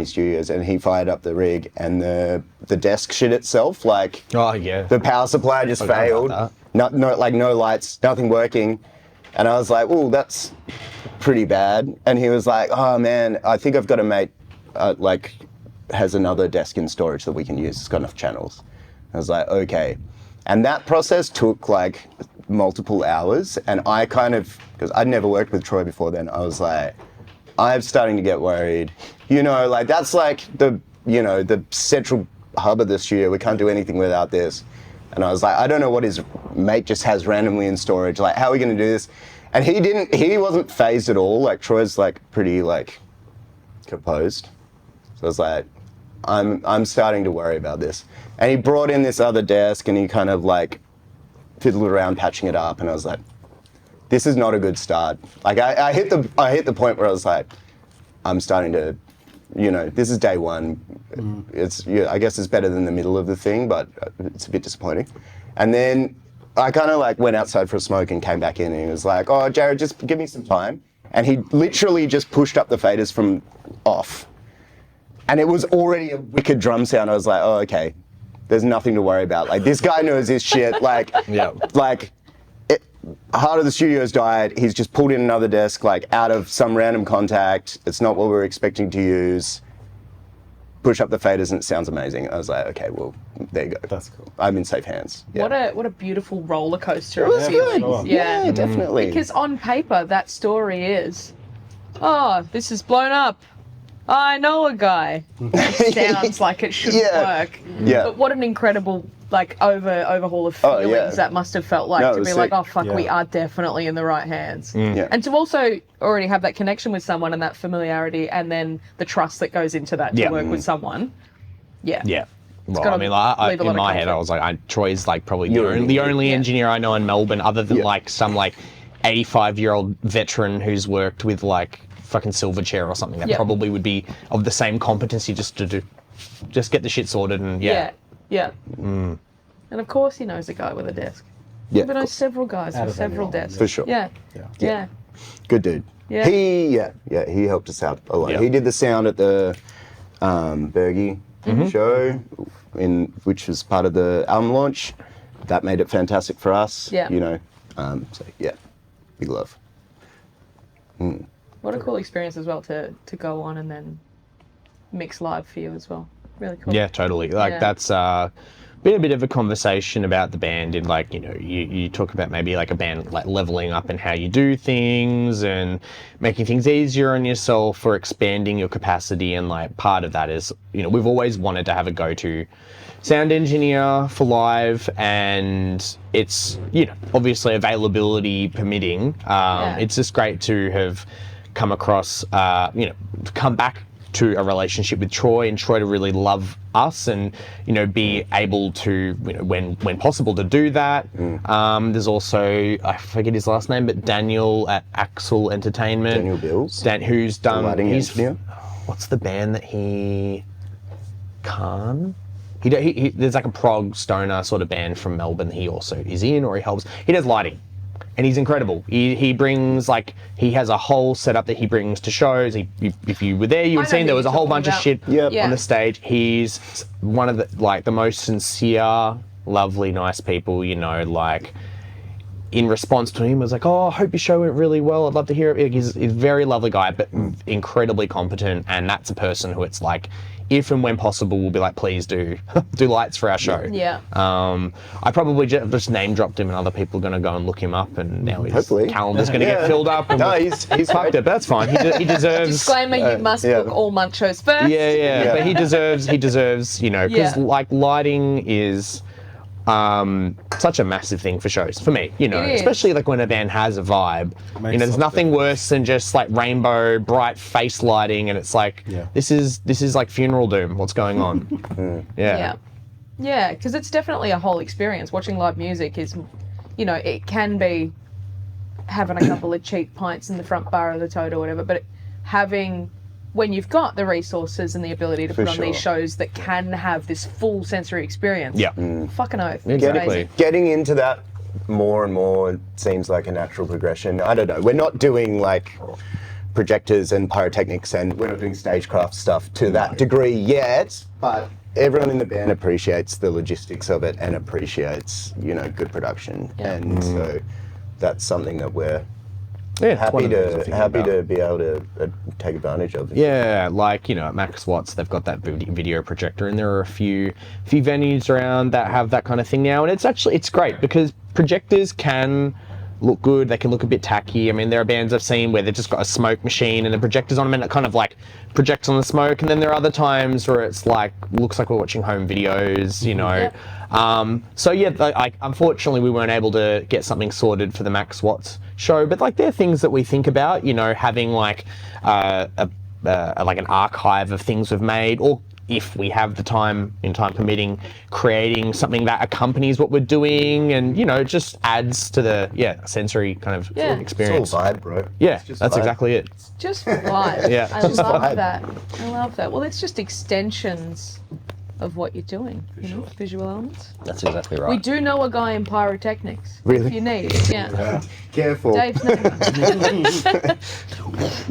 Studios, and he fired up the rig, and the desk shit itself, like the power supply just failed. No lights, nothing working, and I was like, oh, that's pretty bad. And he was like, oh man, I think I've got a mate has another desk in storage that we can use. It's got enough channels. I was like, okay. And that process took like multiple hours, and I because I'd never worked with Troy before then, I was like, I'm starting to get worried. That's like the central hub of the studio. We can't do anything without this. And I was like, I don't know what his mate just has randomly in storage. Like, how are we going to do this? And he wasn't phased at all. Like, Troy's like pretty like composed. So I was like, I'm starting to worry about this. And he brought in this other desk, and he kind of like fiddled around patching it up, and I was like, this is not a good start. Like I hit the point where I was like, I'm starting to, this is day one. It's I guess it's better than the middle of the thing, but it's a bit disappointing. And then I kind of like went outside for a smoke and came back in, and he was like, oh, Jared, just give me some time. And he literally just pushed up the faders from off. And it was already a wicked drum sound. I was like, oh, okay, there's nothing to worry about. Like, this guy knows his shit. Like, Heart of the Studio's died. He's just pulled in another desk, like, out of some random contact. It's not what we were expecting to use. Push up the faders and it sounds amazing. I was like, okay, well, there you go. That's cool. I'm in safe hands. Yeah. What a beautiful roller coaster. It was good. Sure. Yeah, definitely. Because on paper, that story is, oh, this is blown up. I know a guy. It sounds like it shouldn't work. Yeah. But what an incredible overhaul of feelings that must have felt like, to be like, oh fuck, we are definitely in the right hands. Yeah. And to also already have that connection with someone and that familiarity, and then the trust that goes into that to work with someone. Yeah. Yeah. Well, I mean, like, in my head, I was like, Troy's like probably the only engineer I know in Melbourne, other than like some like 85-year-old veteran who's worked with like fucking Silverchair or something that probably would be of the same competency just get the shit sorted and Yeah. And of course he knows a guy with a desk. Yeah. But knows several guys with several desks. For sure. Yeah. Good dude. Yeah. He helped us out a lot. Yeah. He did the sound at the Bergie show, which was part of the album launch. That made it fantastic for us. Yeah. So yeah, big love. What a cool experience as well to go on and then mix live for you as well. Really cool. Yeah, totally. Like that's been a bit of a conversation about the band in like, you talk about maybe like a band like leveling up in how you do things and making things easier on yourself or expanding your capacity, and like part of that is, we've always wanted to have a go-to sound engineer for live, and it's, obviously availability permitting. It's just great to have come across, come back to a relationship with Troy, and Troy to really love us and be able to when possible to do that. There's also, I forget his last name, but Daniel at Axel Entertainment, Daniel Bills, who's done engineer. What's the band that he there's like a prog stoner sort of band from Melbourne that he also is in, or he helps. He does lighting. And he's incredible. He brings he has a whole setup that he brings to shows. If you were there, you would have seen there was a whole bunch of shit on the stage. He's one of the most sincere, lovely, nice people. In response to him, was like, oh, I hope your show went really well. I'd love to hear it. He's a very lovely guy, but incredibly competent. And that's a person who it's like, if and when possible, we'll be like, please do lights for our show. Yeah. I probably just name dropped him, and other people are going to go and look him up, and now his Hopefully. calendar's going to get filled up. And No, he's fucked it. But that's fine. He deserves. Disclaimer: you must book all Munt shows first. Yeah. But he deserves. Because like lighting is such a massive thing for shows for me, especially like when a band has a vibe. There's nothing worse than just like rainbow bright face lighting, and it's like this is like funeral doom. What's going on? Yeah, because it's definitely a whole experience. Watching live music is, it can be having a couple of cheap pints in the front bar of the Toad or whatever, but having, when you've got the resources and the ability to put on these shows that can have this full sensory experience. Fucking oath. Exactly. Getting into that more and more seems like a natural progression. I don't know. We're not doing like projectors and pyrotechnics, and we're not doing stagecraft stuff to that degree yet, but everyone in the band appreciates the logistics of it and appreciates, good production. And so that's something that we're happy to be able to take advantage of. Yeah, like at Max Watts, they've got that video projector, and there are a few venues around that have that kind of thing now, and it's great because projectors can look good, they can look a bit tacky. I mean, there are bands I've seen where they've just got a smoke machine and the projector's on them and it kind of like projects on the smoke, and then there are other times where it's like looks like we're watching home videos, So unfortunately we weren't able to get something sorted for the Max Watts show, but like there are things that we think about, having like like an archive of things we've made, or if we have the time permitting, creating something that accompanies what we're doing, and it just adds to the sensory kind of experience. It's all vibe, bro. Yeah, Just that's vibe. exactly it. Just vibe. Yeah. I Just love vibe. that. I love that. Well, it's just extensions of what you're doing, visual elements. That's exactly right. We do know a guy in pyrotechnics. Really? If you need, yeah. Careful. Dave's number.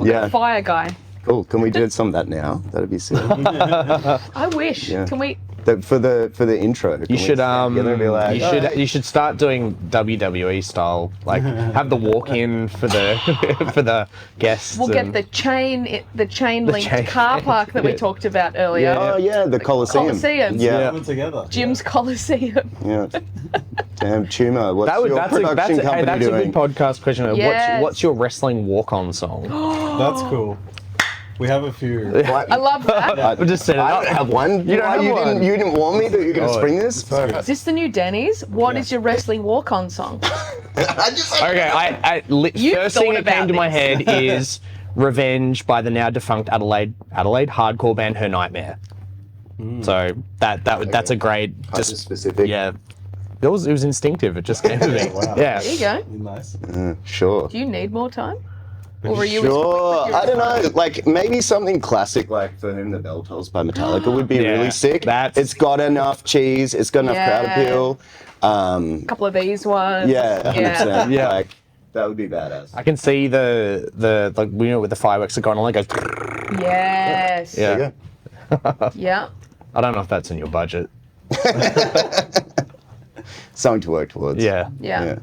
Yeah. Fire guy. Cool. Can we do some of that now? That'd be sick. I wish. Yeah. Can we? For the intro. You should "Alright." you should start doing WWE style, like have the walk in for the for the guests. We'll get and- the chain linked chain- car park that we talked about earlier. Yeah. Oh yeah, the Coliseum. Coliseum. Yeah. Put together. Jim's Coliseum. Yeah. Damn, Tumor. What's your production company that's a doing? good podcast question. Yes. What's your wrestling walk on song? That's cool. We have a few. I love that. I just set it I up. don't have one. You don't have one. You didn't warn me that you're going to spring this? Is this the new Denny's? What is your wrestling walk-on song? I just Okay, You've first thing thought that came about to my this. head is Revenge by the now defunct Adelaide hardcore band Her Nightmare. So that's a great just specific. yeah. It was instinctive. It just came to me. Wow. Yeah. There you go. Nice. Sure. Do you need more time? Or are you Sure. I don't know. Like maybe something classic like For Whom the Bell Tolls by Metallica would be Yeah, really sick. that's- It's got enough cheese. It's got enough crowd Yeah. appeal. A couple of these ones. Yeah, 100%. Yeah. Like that would be badass. I can see the like with the fireworks are going on. It goes. Yes. Yeah. There you go. Yeah. I don't know if that's in your budget. Something to work towards. Yeah. Yeah.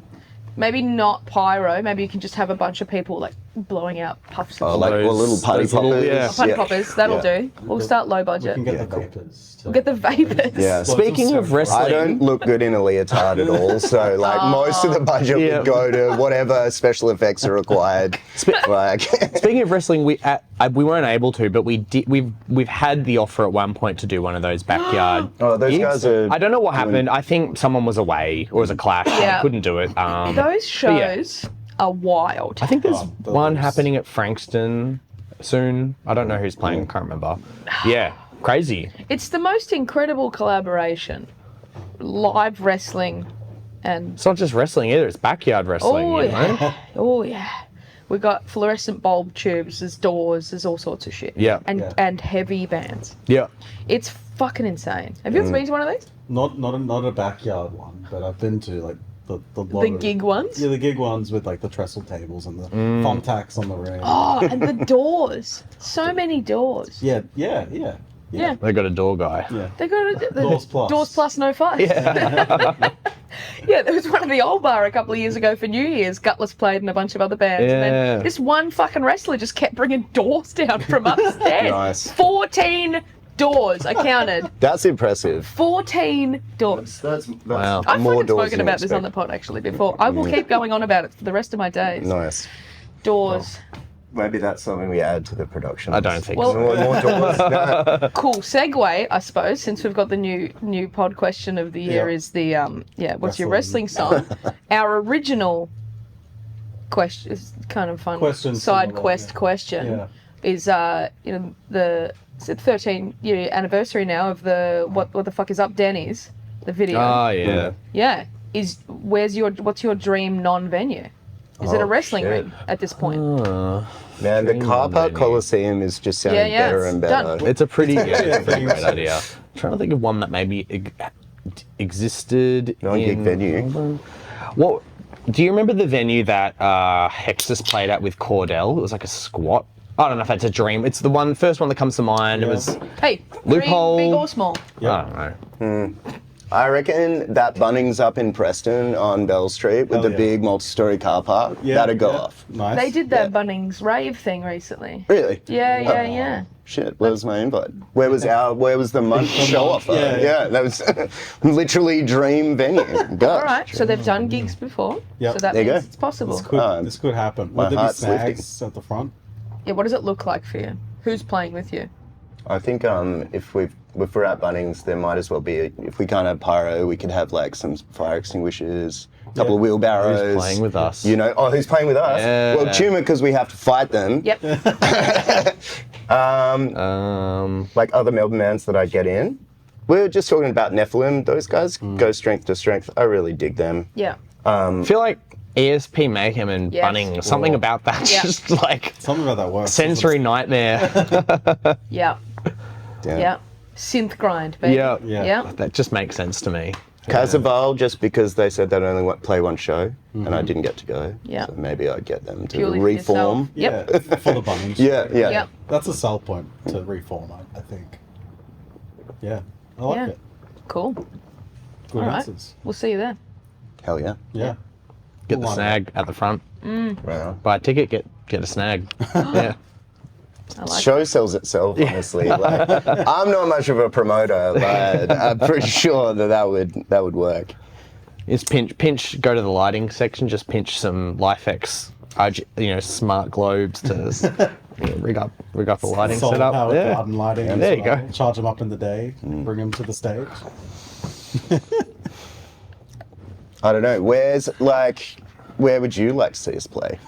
Maybe not pyro. Maybe you can just have a bunch of people like blowing out puffs of Oh, like Those- or little putty those little- poppers. yeah. putty poppers. That'll do. We'll start low We budget. can get Yeah, the cool. vapors. We'll get the vapors. Yeah. Speaking of wrestling, I don't look good in a leotard at all, so like most of the budget Yeah. would go to whatever special effects are required. Like, Speaking of wrestling, we weren't able to, but we did. We've had the offer at one point to do one of those backyard. oh, those gigs. guys are. I don't know what doing- happened. I think someone was away or it was a clash. Yeah. I couldn't do it. Those but yeah. shows are wild. I think there's those- one happening at Frankston soon. I don't know who's playing. I can't remember. Yeah, crazy. It's the most incredible collaboration. Live wrestling and It's not just wrestling either. It's backyard wrestling. oh you know? yeah. Oh yeah. We got fluorescent bulb tubes, there's doors, there's all sorts of shit. Yeah. And heavy bands. Yeah. It's fucking insane. Have you ever been to one of these? Not a backyard one, but I've been to like the The gig ones? Yeah, the gig ones with like the trestle tables and the thumbtacks on the ring. Oh, and the doors. So many doors. Yeah. Yeah. They got a door guy. Yeah. They got a, Doors plus. Doors plus no fuss. Yeah. Yeah, there was one at the old bar a couple of years ago for New Year's. Gutless played and a bunch of other bands. And Yeah. then this one fucking wrestler just kept bringing doors down from upstairs. Nice. 14 doors, I counted. That's impressive. 14 doors. That's Wow. I've more fucking doors spoken than about this on the expect. pod actually before. I will keep going on about it for the rest of my days. Nice. Doors. Maybe that's something we add to the production. I don't think Well- so. More doors. No. Cool segue, I suppose, since we've got the new pod question of the year Yeah. is the what's your Wrestling. wrestling song? Our original question is kind of fun Question side similar, quest yeah. question Yeah. is the 13-year anniversary now of the what the fuck is up Denny's, the video. Oh yeah. Yeah. What's your dream non-venue? Is it a Oh, wrestling shit. ring at this point? Man, the Dream carpark venue. Coliseum is just sounding Yeah, better it's and better. done. It's a pretty, it's a pretty Yeah. great idea. I'm trying to think of one that maybe existed Non-gig in venue. Melbourne. What? Do you remember the venue that Hexus played at with Cordell? It was like a squat. I don't know if that's a dream. It's the first one that comes to mind. It Yeah. was. Hey, Loophole. big or small? I don't know. I reckon that Bunnings up in Preston on Bell Street with Hell the yeah. big multi-story car park, Yeah, that'd go yeah. off. Nice. They did that Yeah. Bunnings rave thing recently. Really? Yeah. Shit, where was my invite? Where was the Munt show off? Yeah. That was literally dream venue. Gosh. All right, so they've done gigs before, Yep. so that There you means go. it's possible. This could happen. my Would there be heart's lifting. snags at the front? Yeah, what does it look like for you? Who's playing with you? I think if we're at Bunnings, there might as well be. If we can't have pyro, we could have like some fire extinguishers, a couple of wheelbarrows. Who's playing with us? You know, who's playing with us? Yeah. Well, Tumor because we have to fight them. Yep. Like other Melbourne bands that I get in. We were just talking about Nephilim. Those guys go strength to strength. I really dig them. Yeah. I feel like ESP Mayhem and Yes. Bunnings, something about that, Yeah. just like Something about that works. sensory nightmare. Yeah. Damn. Yeah. Synth grind, baby. Yeah. Yeah. That just makes sense to me. Casaval, just because they said they'd only play one show, and I didn't get to go. Yeah. So maybe I'd get them to Purely for reform. yourself. Yeah, Yep. for the bunnings. Yeah, yeah. Yep. That's a sell point to reform, I think. Yeah, I like Yeah. it. Cool. Good All right. answers. We'll see you there. Hell yeah. Yeah. Get the Line snag at the front. Wow. Buy a ticket, get a snag. Yeah. I like Show sells itself, honestly. Like, I'm not much of a promoter, but I'm pretty sure that would work. It's pinch. Go to the lighting section. Just pinch some LifeX, smart globes to rig up the lighting Solar setup. powered Yeah. garden lighting. Yeah, as there you well. go. Charge them up in the day, bring them to the stage. I don't know. Where would you like to see us play?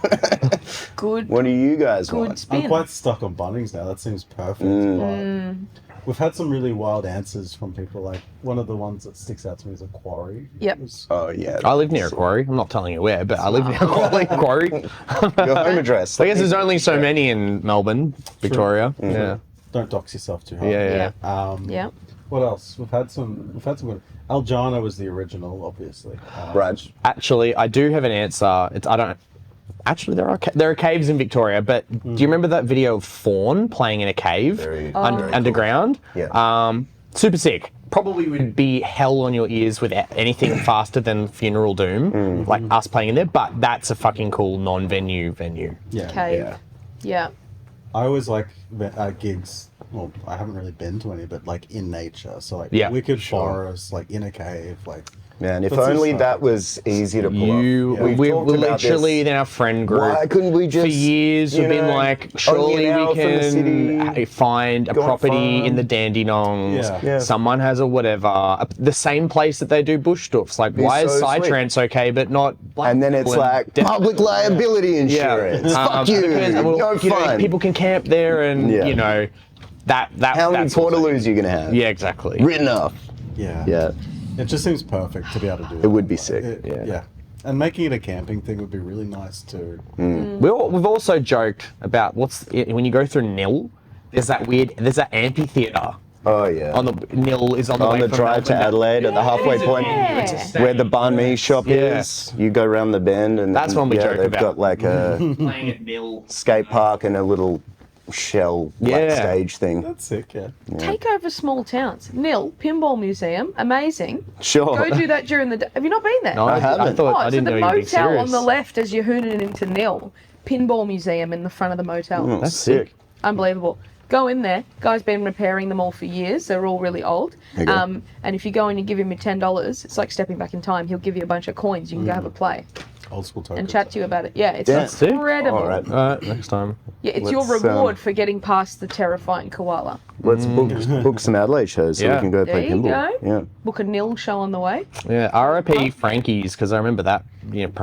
Good. What do you guys Good want? I'm spin. quite stuck on Bunnings now. That seems perfect. But we've had some really wild answers from people. Like one of the ones that sticks out to me is a quarry. Yep. It was- Oh yeah. I live near a quarry. I'm not telling you where, but I live near a quarry. Your home address. I guess there's only so many in Melbourne, Victoria. Yeah. Don't dox yourself too hard. Yeah. Yeah. What else? We've had some good. Aljana was the original, obviously. Raj. Actually, I do have an answer. Actually, there are caves in Victoria, but do you remember that video of Fawn playing in a cave Very underground? Yeah. Super sick. Probably would be hell on your ears with anything faster than Funeral Doom, like us playing in there. But that's a fucking cool non-venue venue. Yeah. Cave. Yeah. Yeah. I always like gigs. Well, I haven't really been to any, but like in nature. So like Yeah, wicked sure. forest, like in a cave, like. Man, if That's just only like- that was easy to pull off. We've We're talked about literally this. in our friend group. Why couldn't we just, for years we've been like, surely only an we hour from the can city, find a go on property farm. in the Dandenongs. Yeah. Yeah. Someone has a whatever. The same place that they do bush stuffs. Like, why is so sweet. Psytrance okay, but not? And then it's like public liability insurance. Fuck you. No fun. People can camp there, and Yeah. that. How many that's also- portaloos are you gonna have? Yeah, exactly. Written up. Yeah. Yeah. It just seems perfect to be able to do. It would be sick. Yeah. And making it a camping thing would be really nice too. We've also joked about when you go through Nil. There's that amphitheatre. Oh yeah. On the Nil is on the way On the from drive to Melbourne. Adelaide at the halfway point Yeah. where the banh mi shop Yeah. is. You go around the bend and That's one we joke they've about. got like a Playing at Nil. skate park and a little shell Yeah. stage thing. That's sick. Yeah. Take over small towns. Nil, Pinball Museum, amazing. Sure. Go do that during the day. Have you not been there? No, I haven't. thought Oh, I so didn't the know you were being motel serious. on the left as you're hooning into Nil. Pinball Museum in the front of the motel. Oh, That's sick. Unbelievable. Go in there. Guy's been repairing them all for years. They're all really old. There you go. And if you go in and give him $10, it's like stepping back in time. He'll give you a bunch of coins. You can go have a play Old school tokens. and chat to you about it. Yeah, it's Yeah. sick. incredible. All right. Next time. Yeah, it's your Let's, reward for getting past the terrifying koala. Let's book some Adelaide shows so Yeah. we can go There play you pinball. go. Yeah. Book a Nil show on the way. Yeah, RIP Frankie's, because I remember that.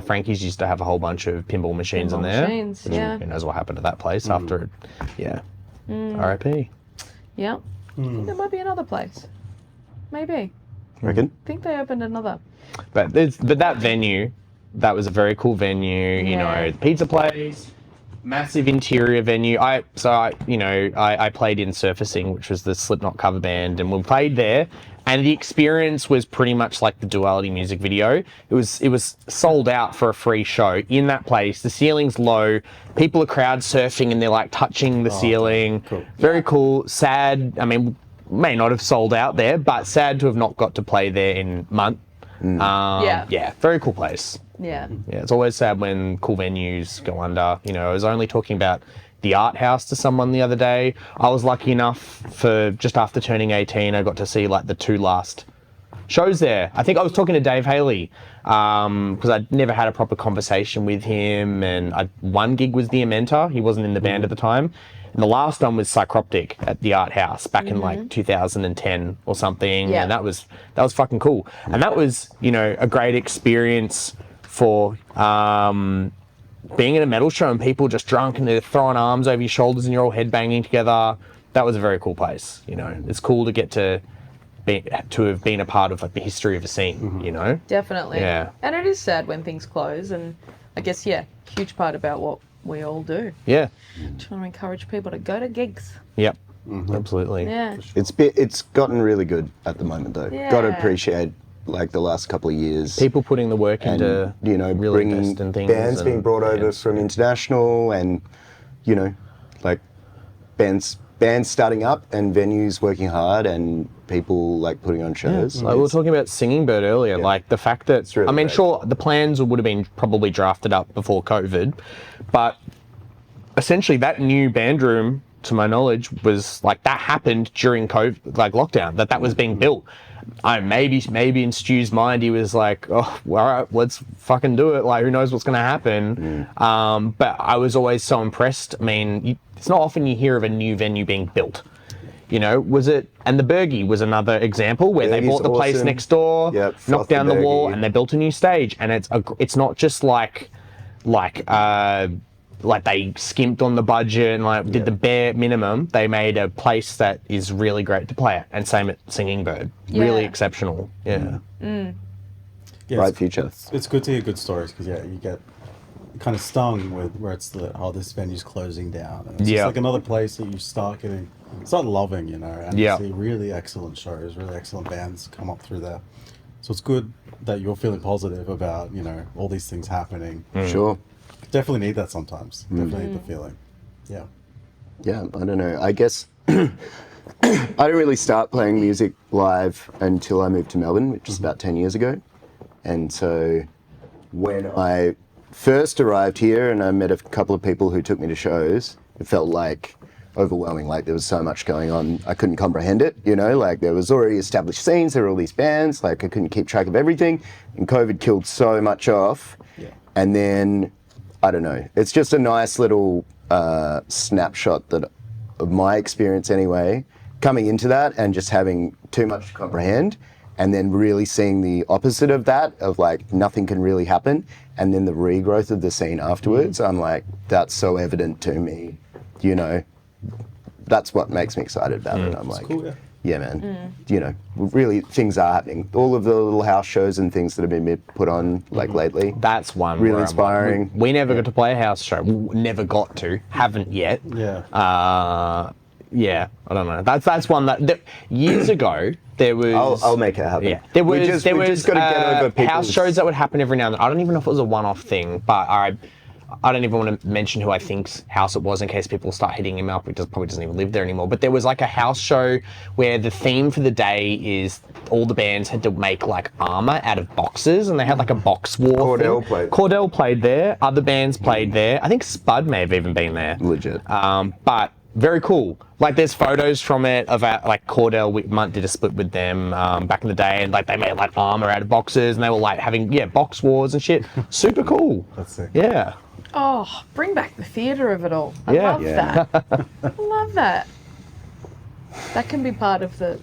Frankie's used to have a whole bunch of pinball machines in Pinball there. machines, Which yeah. Who knows what happened to that place after it? Yeah. RIP. Yeah. I think there might be another place. Maybe. Reckon? I think they opened another. But that venue, that was a very cool venue. You Yeah. know, pizza place, massive interior venue. I played in Surfacing, which was the Slipknot cover band, and we played there. And the experience was pretty much like the Duality music video. It was sold out for a free show in that place. The ceiling's low. People are crowd surfing and they're like touching the ceiling. cool. Very cool. Sad. I mean, may not have sold out there, but sad to have not got to play there in Munt. Yeah, very cool place. Yeah. Yeah, it's always sad when cool venues go under. I was only talking about the Art House to someone the other day. I was lucky enough for just after turning 18, I got to see like the 2 last shows there. I think I was talking to Dave Haley because I'd never had a proper conversation with him, and one gig was the Amenta. He wasn't in the band at the time. And the last one was Psychroptic at the Art House back in like 2010 or something. Yeah. And that was fucking cool. And that was, a great experience for being in a metal show and people just drunk and they're throwing arms over your shoulders and you're all headbanging together. That was a very cool place. You know, it's cool to get to have been a part of like the history of a scene. You know, Definitely. Yeah. And it is sad when things close, and I guess huge part about what we all do. Yeah. Trying to encourage people to go to gigs. Yep. Absolutely. Yeah. It's gotten really good at the moment though. Yeah. Got to appreciate like the last couple of years. People putting the work and, into really bringing invest in things. bands Bands being brought over from international, and like bands starting up and venues working hard and people like putting on shows. Like we were talking about Singing Bird earlier, like the fact that, really I mean, great. sure, the plans would have been probably drafted up before COVID, but essentially that new band room, to my knowledge, was like, that happened during COVID, like lockdown, that was being built. Maybe in Stu's mind, he was like, oh, well, all right, let's fucking do it. Like, who knows what's going to happen? But I was always so impressed. I mean, it's not often you hear of a new venue being built. You know, and the Bergie was another example where they Bergie's bought the place awesome. next door, Yep, knocked down the wall, Bergie. and they built a new stage. And it's not just like they skimped on the budget and did the bare minimum. They made a place that is really great to play at, and same at Singing Bird, really exceptional. Yeah. Yeah, Bright future. It's good to hear good stories because you get kind of stung with where it's this venue's closing down, and it's just like another place that you start loving, and you see really excellent shows, really excellent bands come up through there. So it's good that you're feeling positive about all these things happening. Sure. Definitely need that sometimes. Definitely need the feeling. Yeah. Yeah, I don't know. I guess I didn't really start playing music live until I moved to Melbourne, which is about 10 years ago. And so when I first arrived here and I met a couple of people who took me to shows, it felt like overwhelming. Like there was so much going on. I couldn't comprehend it, like there was already established scenes, there were all these bands, like I couldn't keep track of everything. And COVID killed so much off. Yeah. And then I don't know. It's just a nice little snapshot of my experience anyway, coming into that and just having too much to comprehend, and then really seeing the opposite of that, of like nothing can really happen, and then the regrowth of the scene afterwards. I'm like, that's so evident to me, That's what makes me excited about it. I'm like, cool, yeah, man. Really things are happening. All of the little house shows and things that have been put on lately. That's one really where inspiring. We never got to play a house show. Never got to. Haven't yet. Yeah. Yeah. I don't know. That's one that years ago there was. I'll make it happen. Yeah. There was just got to get over people's house shows that would happen every now and then. I don't even know if it was a one-off thing, but I don't even want to mention who I think's house it was in case people start hitting him up. He probably doesn't even live there anymore. But there was like a house show where the theme for the day is all the bands had to make like armor out of boxes, and they had like a box war. Cordell played there. Other bands played there. I think Spud may have even been there. Legit. But very cool. Like there's photos from it of like Cordell, Munt did a split with them back in the day, and like they made like armor out of boxes, and they were like having box wars and shit. Super cool. That's sick. Yeah. Oh, bring back the theatre of it all. I love that. I love that. That can be part of the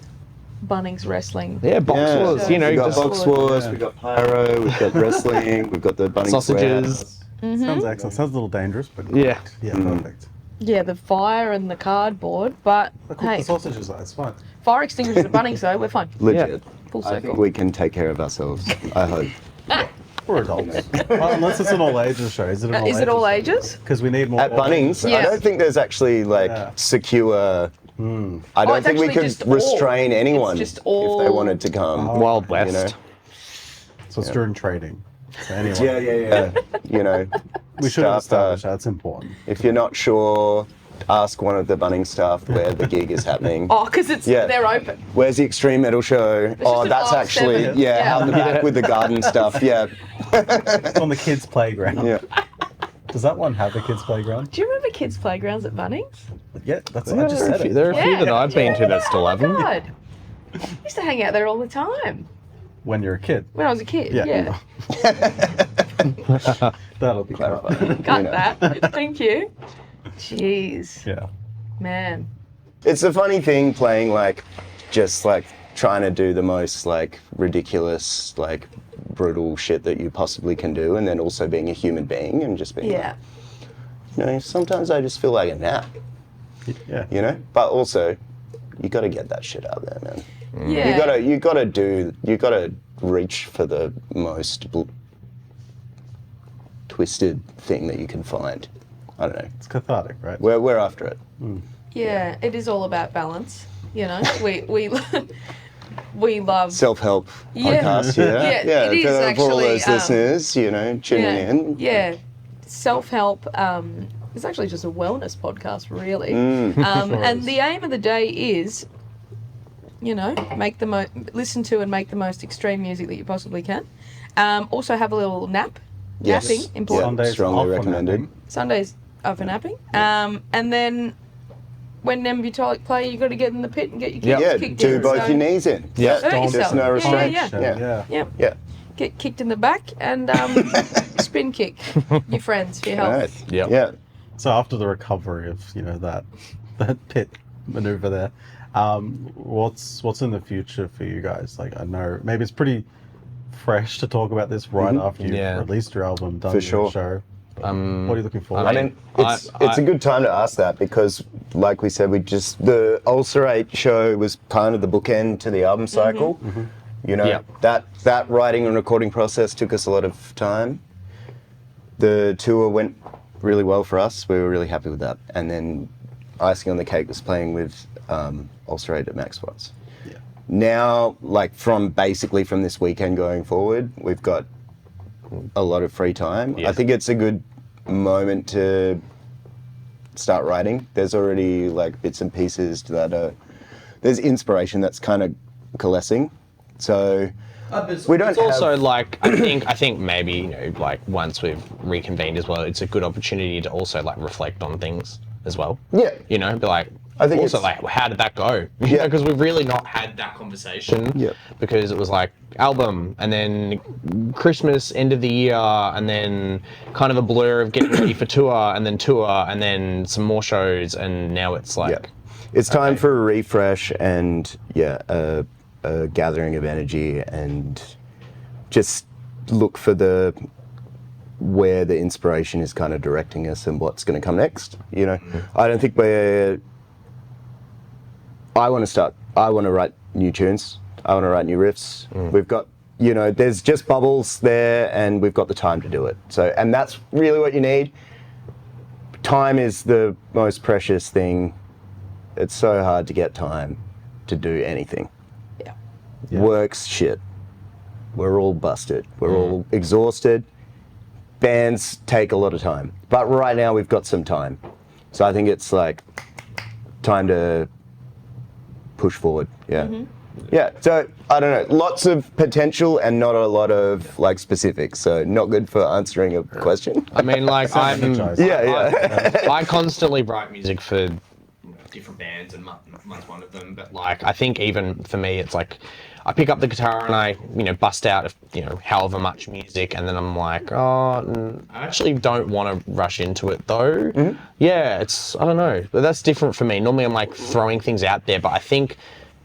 Bunnings wrestling. Yeah, box wars. We've got just box wars, we've got pyro, we've got wrestling, we've got the Bunnings sausages. Sounds excellent. Sounds a little dangerous, but Yeah. Perfect. Yeah, the fire and the cardboard, but hey, The sausages, it's fine. fire extinguishers at Bunnings though, we're fine. Legit. Full I circle. think we can take care of ourselves, I hope. We're adults. Well, unless it's an all ages show. Is it all ages? Because we need more. At Bunnings, Yeah. I don't think there's actually like secure. I don't it's think we actually could just all. restrain anyone It's just if all- they wanted to come. Wild West. know. So it's during trading. So anyway, Yeah. we should Stuff, establish that's important. if you're not sure, ask one of the Bunnings staff where the gig is happening. Oh, because they're open. Where's the extreme metal show? just an That's actually R7. Yeah. out the back with the garden stuff. Yeah, It's on the kids' playground. yeah. Does that one have a kids' playground? Do you remember kids' playgrounds at Bunnings? Yeah, I just said it. There are a few that Yeah. I've been to that still Oh my haven't. God. I used to hang out there all the time When you're a kid. when I was a kid. Yeah. Yeah. That'll be clarified. Cut that. Thank you. Jeez. Yeah. Man. It's a funny thing playing just trying to do the most ridiculous brutal shit that you possibly can do, and then also being a human being and just being Yeah. like, sometimes I just feel like a nap, Yeah. but also you got to get that shit out there, man. Yeah. You gotta reach for the most twisted thing that you can find. I don't know. It's cathartic, right? We're after it. Yeah, it is all about balance. We we love Self-help Yeah. podcast, Yeah, it is for all actually, those listeners, tuning in. Yeah, self-help is actually just a wellness podcast, really. And the aim of the day is, make the listen to and make the most extreme music that you possibly can. Also have a little nap. Yes. Napping, important. Sundays Strongly off for recommended. napping. Sundays are for napping. And then when Nembutolic play, you got to get in the pit and get your kicks Yeah, kicked do in. both So your knees in. Yeah. hurt Just yourself. no Yeah, restraint. yeah. Yeah. Yep. Yeah. Get kicked in the back and spin kick your friends for your health. Right. Yep. Yeah. So after the recovery of that pit maneuver there, what's in the future for you guys? Like, I know maybe it's pretty fresh to talk about this right after you Yeah. released your album, done For your sure. show. What are you looking forward I to? mean, It's a good time to ask that because, like we said, the Ulcerate show was kind of the bookend to the album cycle. Yeah. That writing and recording process took us a lot of time. The tour went really well for us. We were really happy with that. And then icing on the cake was playing with Ulcerate at Max Spots. Yeah. Now, from this weekend going forward, we've got a lot of free time. Yeah. I think it's a good moment to start writing. There's already bits and pieces there's inspiration that's kind of coalescing. So we don't It's also have, I think maybe once we've reconvened as well, it's a good opportunity to also reflect on things as well. Yeah. Be like. I think also it's- how did that go? Yeah. Because we've really not had that conversation. Yeah. Because it was album and then Christmas, end of the year, and then kind of a blur of getting ready for tour and then some more shows, and now it's it's time for a refresh and a gathering of energy and just look for where the inspiration is kind of directing us and what's going to come next. I don't think I want to write new tunes. I want to write new riffs. We've got, there's just bubbles there and we've got the time to do it. So, and that's really what you need. Time is the most precious thing. It's so hard to get time to do anything. Yeah. Work's shit. We're all busted. We're all exhausted. Bands take a lot of time. But right now we've got some time. So I think it's time to push forward. Yeah. Yeah. So I don't know. Lots of potential and not a lot of specifics. So not good for answering a question. I mean, Yeah. I constantly write music for different bands, and Munt's one of them. But I think even for me, it's I pick up the guitar and I bust out however much music, and then I'm I actually don't want to rush into it though. Yeah, I don't know, but that's different for me. Normally I'm throwing things out there, but I think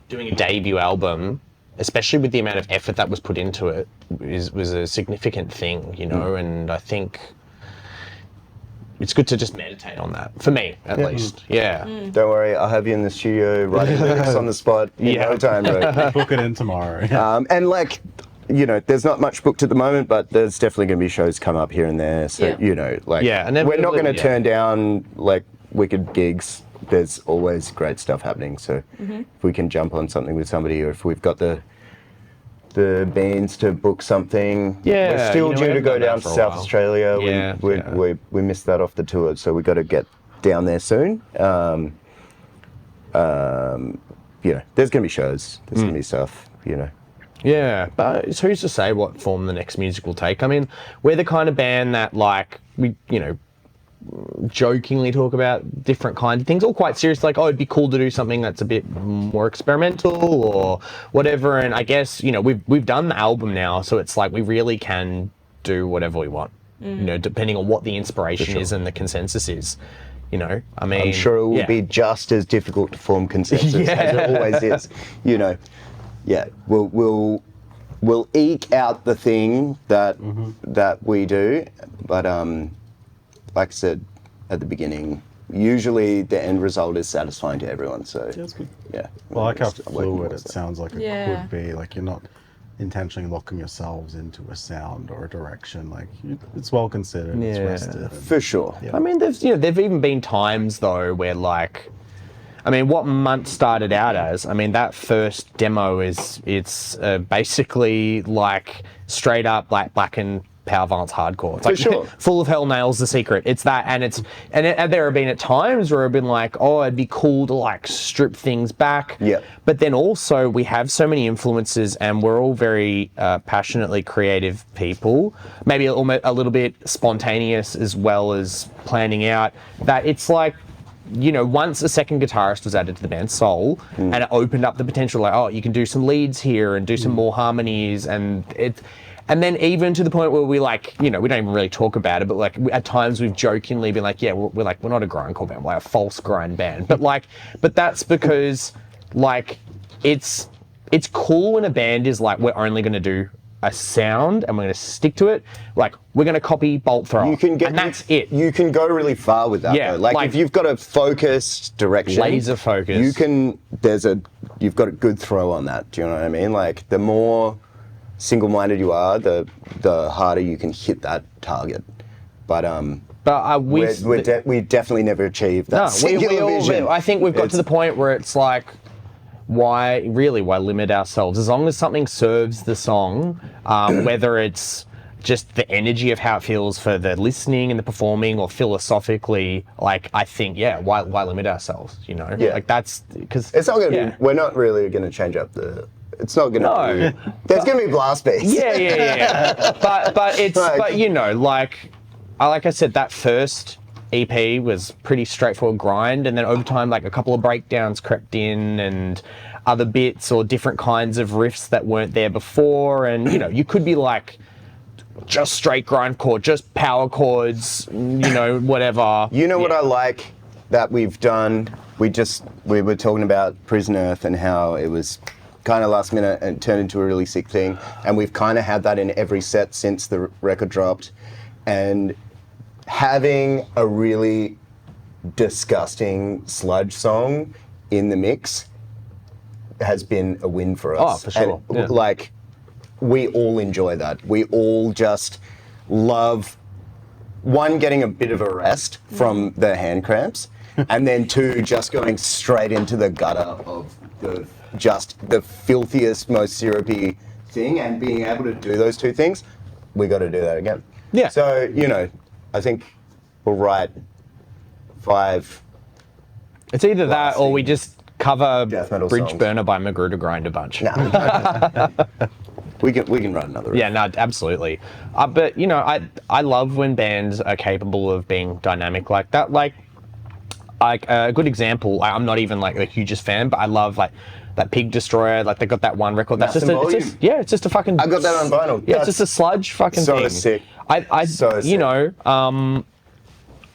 doing a debut album, especially with the amount of effort that was put into it, was a significant thing, and I think it's good to just meditate on that, for me at least. Yeah. Don't worry, I'll have you in the studio writing lyrics on the spot in no time, bro. Book it in tomorrow. And there's not much booked at the moment, but there's definitely going to be shows come up here and there. So, Yeah, and then we're not going to yeah. turn down wicked gigs. There's always great stuff happening. So if we can jump on something with somebody, or if we've got the bands to book something. Yeah, we're still we due to haven't go done that down to for a South while. Australia. Yeah, We missed that off the tour, so we got to get down there soon. There's going to be shows. There's going to be stuff. Yeah, but it's who's to say what form the next music will take? I mean, we're the kind of band that we jokingly talk about different kinds of things, all quite serious, it'd be cool to do something that's a bit more experimental or whatever. And I guess we've done the album now, so it's we really can do whatever we want, depending on what the inspiration is and the consensus is. I mean, I'm sure it will be just as difficult to form consensus as it always is. Yeah, we'll we'll eke out the thing that we do, but like I said at the beginning, usually the end result is satisfying to everyone. So That's good. yeah. Well, I like how Just working fluid towards it that. sounds like it Yeah. could be. Like you're not intentionally locking yourselves into a sound or a direction. Like it's well considered. It's Yeah. rested. and- For sure. Yeah. I mean, there've even been times though where like, I mean, what Munt started out as, I mean, that first demo it's basically like straight up like black and power violence hardcore. It's like sure. Full of Hell Nails the Secret. It's that, and there have been at times where I've been like, oh, it'd be cool to like strip things back. Yeah. But then also we have so many influences, and we're all very passionately creative people. Maybe almost a little bit spontaneous as well as planning out. That it's like, you know, once a second guitarist was added to the band, Soul, and it opened up the potential, like, oh, you can do some leads here and do some more harmonies, and then even to the point where we like, you know, we don't even really talk about it, but like at times we've jokingly been like, yeah, we're not a grindcore band, we're like a false grind band, but that's because like it's cool when a band is like, we're only going to do a sound and we're going to stick to it. Like we're going to copy Bolt Thrower, and that's it. You can go really far with that. Yeah, though. Like if you've got a focused direction, Laser focus. you've got a good throw on that. Do you know what I mean? Like the more single-minded you are, the harder you can hit that target. But we definitely never achieved that singular vision. I think we've got to the point where it's like, why limit ourselves? As long as something serves the song, whether it's just the energy of how it feels for the listening and the performing, or philosophically, like I think, yeah, why limit ourselves? You know, Yeah. like that's because It's not going to be. We're not really going to change up the. It's not going to. No. There's going to be blast beats. Yeah. but it's Like- but you know, like I said, that first EP was pretty straightforward grind, and then over time, like a couple of breakdowns crept in, and other bits or different kinds of riffs that weren't there before, and you know, you could be like just straight grindcore, just power chords, you know, whatever. You know what I like that we've done? We were talking about Prison Earth and how it was kind of last minute and turned into a really sick thing, and we've kind of had that in every set since the record dropped, and having a really disgusting sludge song in the mix has been a win for us. Oh, for sure. And, Yeah. like, we all enjoy that. We all just love, one, getting a bit of a rest from the hand cramps, and then two, just going straight into the gutter of the filthiest, most syrupy thing, and being able to do those two things. We got to do that again. Yeah. So, you know, I think we'll write 5. It's either that or we just cover Death metal Bridge songs. Burner by Magruder Grind a bunch. Nah. we can write another. Yeah, no, absolutely. But you know, I love when bands are capable of being dynamic like that. Like a good example. I'm not even like the hugest fan, but I love like that Pig Destroyer. Like they got that one record. That's Mass just and it's just a fucking. I got that on vinyl. Yeah, That's it's just a sludge fucking so thing. sick. So you know,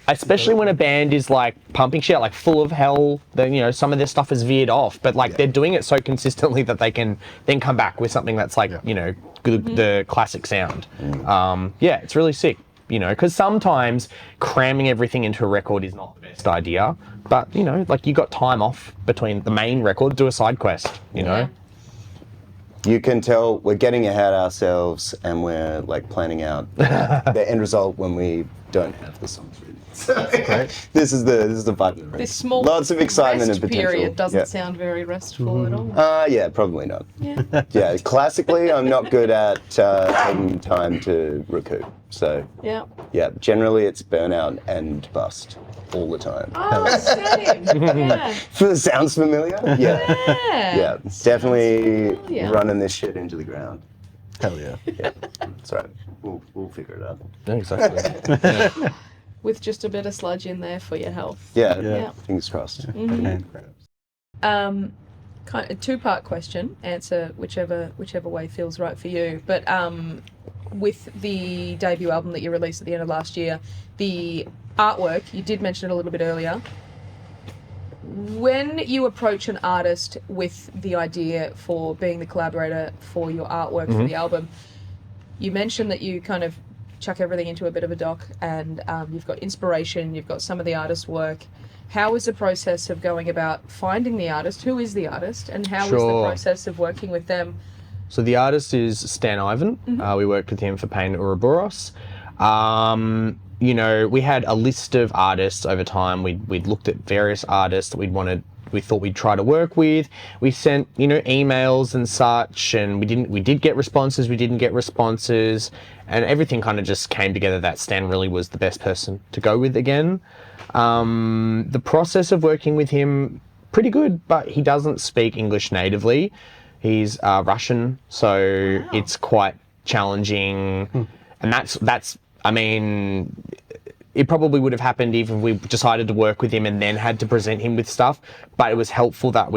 especially when a band is like pumping shit, like Full of Hell, then you know some of their stuff is veered off, but like they're doing it so consistently that they can then come back with something that's like you know the classic sound. Yeah, it's really sick. You know, because sometimes cramming everything into a record is not the best idea, but you know, like you got time off between the main record, do a side quest. You know. You can tell we're getting ahead ourselves, and we're like planning out the end result when we don't have the songs written. So, this is the vibe. This small lots of excitement rest and potential. period doesn't Yeah. sound very restful at all. Yeah, probably not. Yeah. Yeah, classically, I'm not good at taking time to recoup. So Yeah. yeah, generally it's burnout and bust all the time. Oh, same. Yeah. Sounds familiar? Yeah. Yeah, definitely familiar. running this shit into the ground. Hell yeah. Yeah, that's right. We'll figure it out. Yeah, exactly. With just a bit of sludge in there for your health. Yeah, Yeah. fingers crossed. Hand crabs. Kind of two-part question. Answer whichever way feels right for you. But with the debut album that you released at the end of last year, the artwork, you did mention it a little bit earlier. when you approach an artist with the idea for being the collaborator for your artwork for the album, you mentioned that you kind of chuck everything into a bit of a doc, and you've got inspiration, you've got some of the artist's work. How is the process of going about finding the artist? Who is the artist, and how is the process of working with them? So the artist is Stan Ivan. We worked with him for Pain Ouroboros. You know, we had a list of artists over time. We'd looked at various artists that we thought we'd try to work with. We sent, you know, emails and such, and we did get responses, we didn't get responses, and everything kind of just came together that Stan really was the best person to go with again. The process of working with him, pretty good, but he doesn't speak English natively. He's Russian, so it's quite challenging. And that's, I mean, it probably would have happened even if we decided to work with him and then had to present him with stuff. But it was helpful that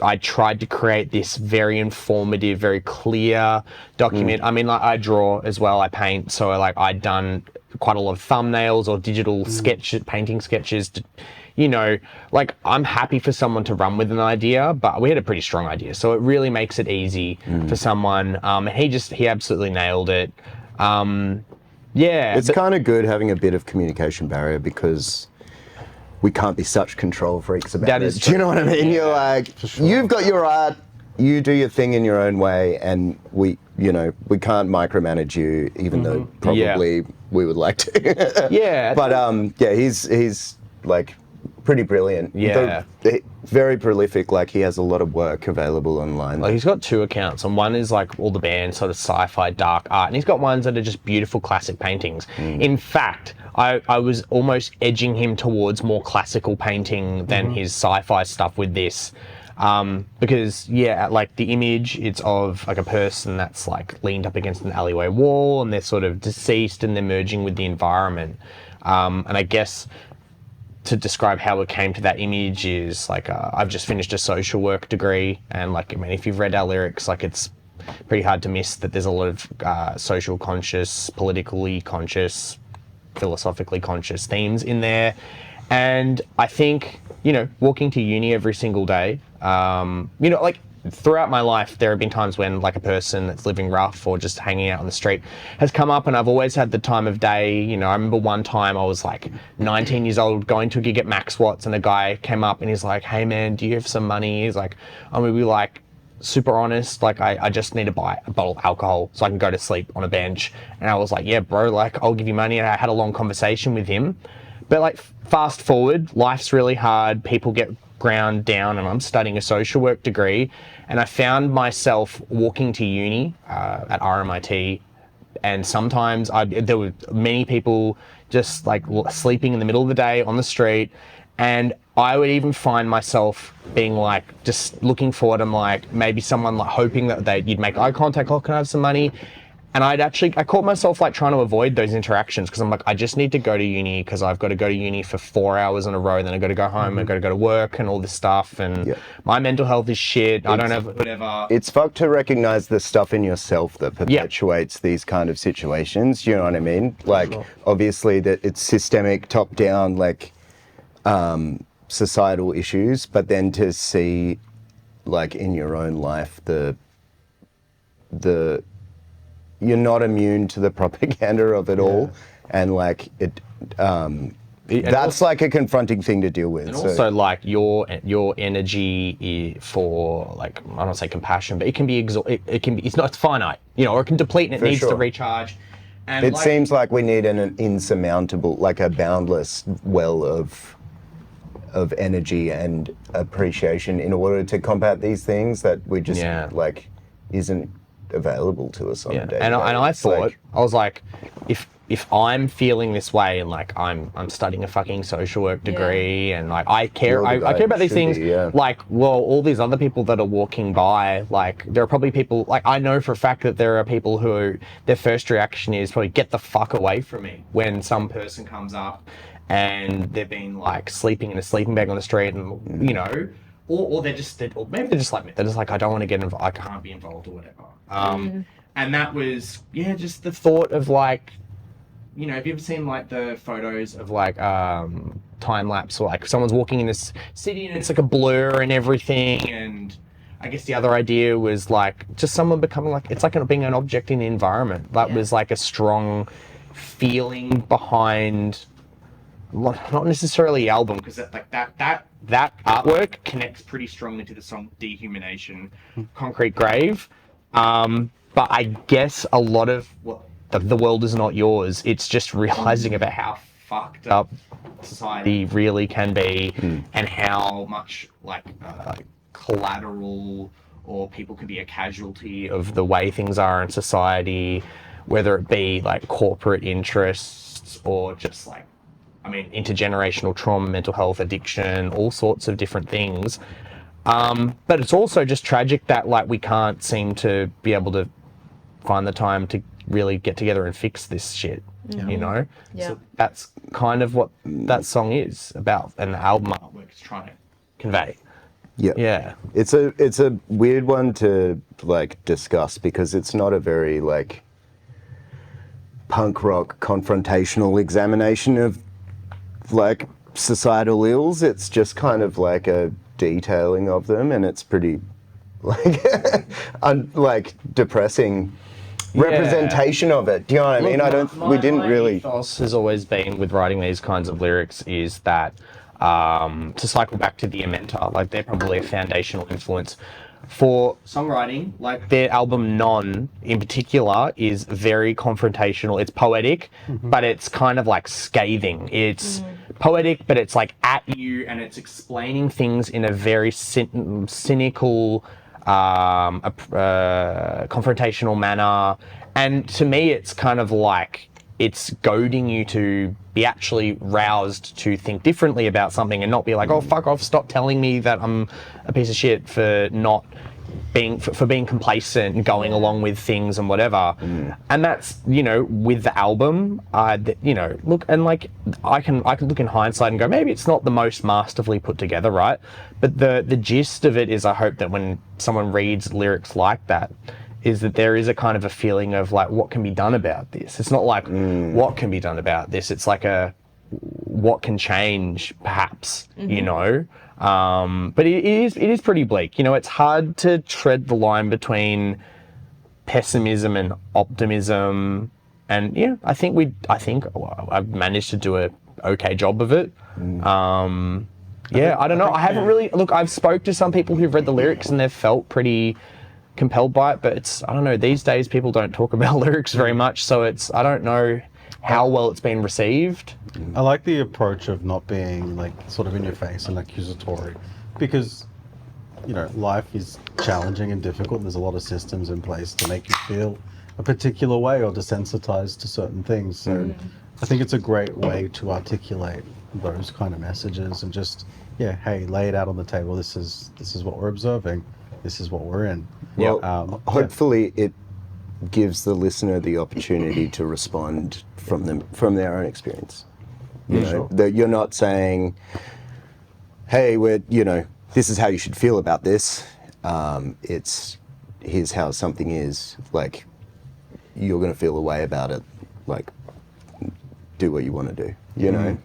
I tried to create this very informative, very clear document. I mean, like, I draw as well, I paint. So like I'd done quite a lot of thumbnails or digital painting sketches to, you know, like, I'm happy for someone to run with an idea, but we had a pretty strong idea. So it really makes it easy for someone. He absolutely nailed it. Yeah. It's kind of good having a bit of communication barrier because we can't be such control freaks about it. Do you know what I mean? You're like, you've got your art, you do your thing in your own way, and we can't micromanage you, even though probably we would like to. But he's like pretty brilliant. Very prolific. Like, he has a lot of work available online. Like, he's got 2 accounts, and one is like all the band sort of sci-fi dark art, and he's got ones that are just beautiful classic paintings. In fact, I was almost edging him towards more classical painting than his sci-fi stuff with this. Because like the image, it's of like a person that's like leaned up against an alleyway wall, and they're sort of deceased and they're merging with the environment. And I guess to describe how it came to that image is like, I've just finished a social work degree, and like, I mean, if you've read our lyrics, like, it's pretty hard to miss that there's a lot of social conscious, politically conscious, philosophically conscious themes in there. And I think, you know, walking to uni every single day, you know, like, throughout my life, there have been times when like a person that's living rough or just hanging out on the street has come up, and I've always had the time of day. You know, I remember one time I was like 19 years old going to a gig at Max Watts, and a guy came up and he's like, "Hey man, do you have some money?" He's like, "I'm gonna be like super honest, like I just need to buy a bottle of alcohol so I can go to sleep on a bench." And I was like, "Yeah bro, like I'll give you money." And I had a long conversation with him. But like, fast forward, life's really hard, people get ground down, and I'm studying a social work degree, and I found myself walking to uni at RMIT, and sometimes there were many people just like sleeping in the middle of the day on the street, and I would even find myself being like, just looking forward, I'm like, maybe someone like hoping that you'd make eye contact, "Oh, can I have some money?" And I caught myself like trying to avoid those interactions, because I'm like, I just need to go to uni, because I've got to go to uni for 4 hours in a row, then I've got to go home, I've got to go to work and all this stuff, and my mental health is shit, I don't have whatever. It's fucked to recognize the stuff in yourself that perpetuates these kind of situations, you know what I mean? Like, obviously that it's systemic, top down, like societal issues, but then to see like in your own life the you're not immune to the propaganda of it all, and like that's like a confronting thing to deal with. And also like your energy for, like, I don't say compassion, but it can be it's finite, you know, or it can deplete and it needs to recharge. And it seems like we need an insurmountable, like a boundless well of energy and appreciation in order to combat these things that we just like isn't available to us on a day. And I thought, I was like, if I'm feeling this way, and like I'm studying a fucking social work degree, and like I care about these things, like, well, all these other people that are walking by, like, there are probably people, like, I know for a fact that there are people who their first reaction is probably, "Get the fuck away from me," when some person comes up and they've been like sleeping in a sleeping bag on the street, and you know, or maybe they're just like, I don't want to get involved, I can't be involved or whatever. And that was just the thought of like, you know, have you ever seen like the photos of like time lapse, or like someone's walking in this city and it's like a blur and everything, and I guess the other idea was like just someone becoming like, it's like being an object in the environment. That was like a strong feeling behind, not necessarily the album, because that artwork connects pretty strongly to the song Dehumanation, Concrete Grave. But I guess a lot of the world is not yours. It's just realizing about how fucked up society really can be, and how much like collateral, or people can be a casualty of the way things are in society, whether it be like corporate interests or just like, I mean, intergenerational trauma, mental health, addiction, all sorts of different things. But it's also just tragic that like we can't seem to be able to find the time to really get together and fix this shit, you know? Yeah. So that's kind of what that song is about, and the album artwork is trying to convey. Yeah. It's a weird one to like discuss, because it's not a very like punk rock confrontational examination of like societal ills. It's just kind of like a detailing of them, and it's pretty like like depressing representation of it. Do you know what I mean? We didn't really. My ethos has always been with writing these kinds of lyrics is that to cycle back to the Amenta, like they're probably a foundational influence for songwriting. Like their album Non in particular is very confrontational. It's poetic, but it's kind of like scathing. It's poetic, but it's like at you, and it's explaining things in a very cynical, confrontational manner. And to me, it's kind of like it's goading you to be actually roused to think differently about something, and not be like, oh, fuck off, stop telling me that I'm a piece of shit for not being, for being complacent and going along with things and whatever. And that's, you know, with the album, you know, look, and like, I can look in hindsight and go, maybe it's not the most masterfully put together, right? But the gist of it is, I hope that when someone reads lyrics like that, is that there is a kind of a feeling of like, what can be done about this? It's not like, what can be done about this? It's like what can change, perhaps, you know? But it is pretty bleak. You know, it's hard to tread the line between pessimism and optimism. And yeah, I think I've managed to do a okay job of it. Yeah, I don't know. I haven't really, look, I've spoke to some people who've read the lyrics and they've felt pretty compelled by it, but it's, I don't know, these days people don't talk about lyrics very much, so it's, I don't know how well it's been received. I like the approach of not being like sort of in your face and accusatory, because, you know, life is challenging and difficult. There's a lot of systems in place to make you feel a particular way or desensitized to certain things. So I think it's a great way to articulate those kind of messages and just, yeah, hey, lay it out on the table. This is what we're observing. This is what we're in. Well, hopefully it gives the listener the opportunity to respond from their own experience. You know, that you're not saying, hey, this is how you should feel about this. It's, here's how something is. Like, you're going to feel a way about it. Like, do what you want to do, you know?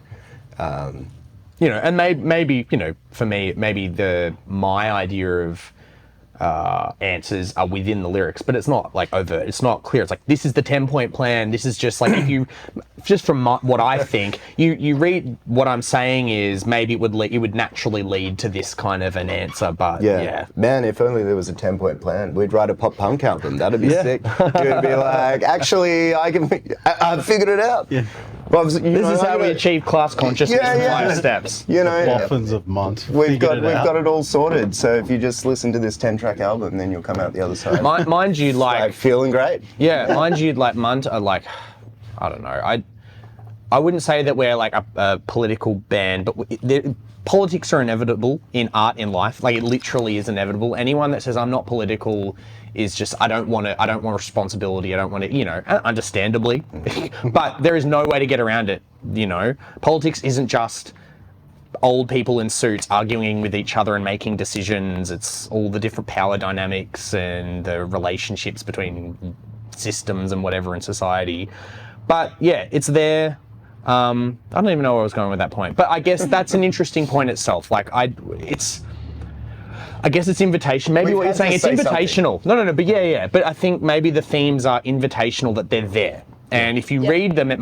You know, and maybe, you know, for me, maybe my idea of answers are within the lyrics, but it's not like overt, it's not clear. It's like, this is the 10-point plan. This is just like, if you, just from what I think, you read what I'm saying is, maybe it would naturally lead to this kind of an answer, but yeah. Man, if only there was a 10-point plan, we'd write a pop punk album. That'd be sick. You'd be like, actually, I figured it out. Yeah. Well, this is how we achieve class consciousness in 5 steps. You know, Boffins of Munt. We've got it all sorted. So if you just listen to this 10-track album, then you'll come out the other side. Mind you, like feeling great. Yeah, mind you, like Munt are like, I don't know. I wouldn't say that we're like a political band, but politics are inevitable in art, in life. Like, it literally is inevitable. Anyone that says I'm not political is just, I don't want responsibility. I don't want to, you know, understandably. But there is no way to get around it, you know. Politics isn't just old people in suits arguing with each other and making decisions. It's all the different power dynamics and the relationships between systems and whatever in society. But yeah, it's there. I don't even know where I was going with that point, but I guess that's an interesting point itself. Like I guess it's invitation. Maybe what you're saying, it's invitational. Something. No, but yeah. But I think maybe the themes are invitational, that they're there. And if you read them, it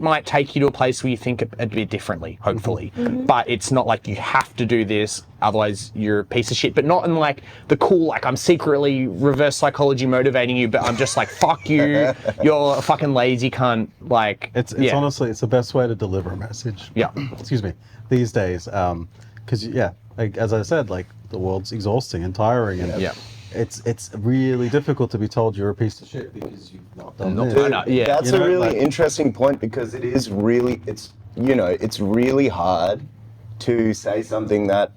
might take you to a place where you think a bit differently, hopefully. But it's not like you have to do this, otherwise you're a piece of shit. But not in like the cool, like I'm secretly reverse psychology motivating you, but I'm just like, fuck you, you're a fucking lazy cunt. Like, It's honestly, it's the best way to deliver a message. Yeah. Excuse me. These days, because like, as I said, like the world's exhausting and tiring, and it's really difficult to be told you're a piece of shit because you've not done this. That's a really interesting point, because it's really hard to say something that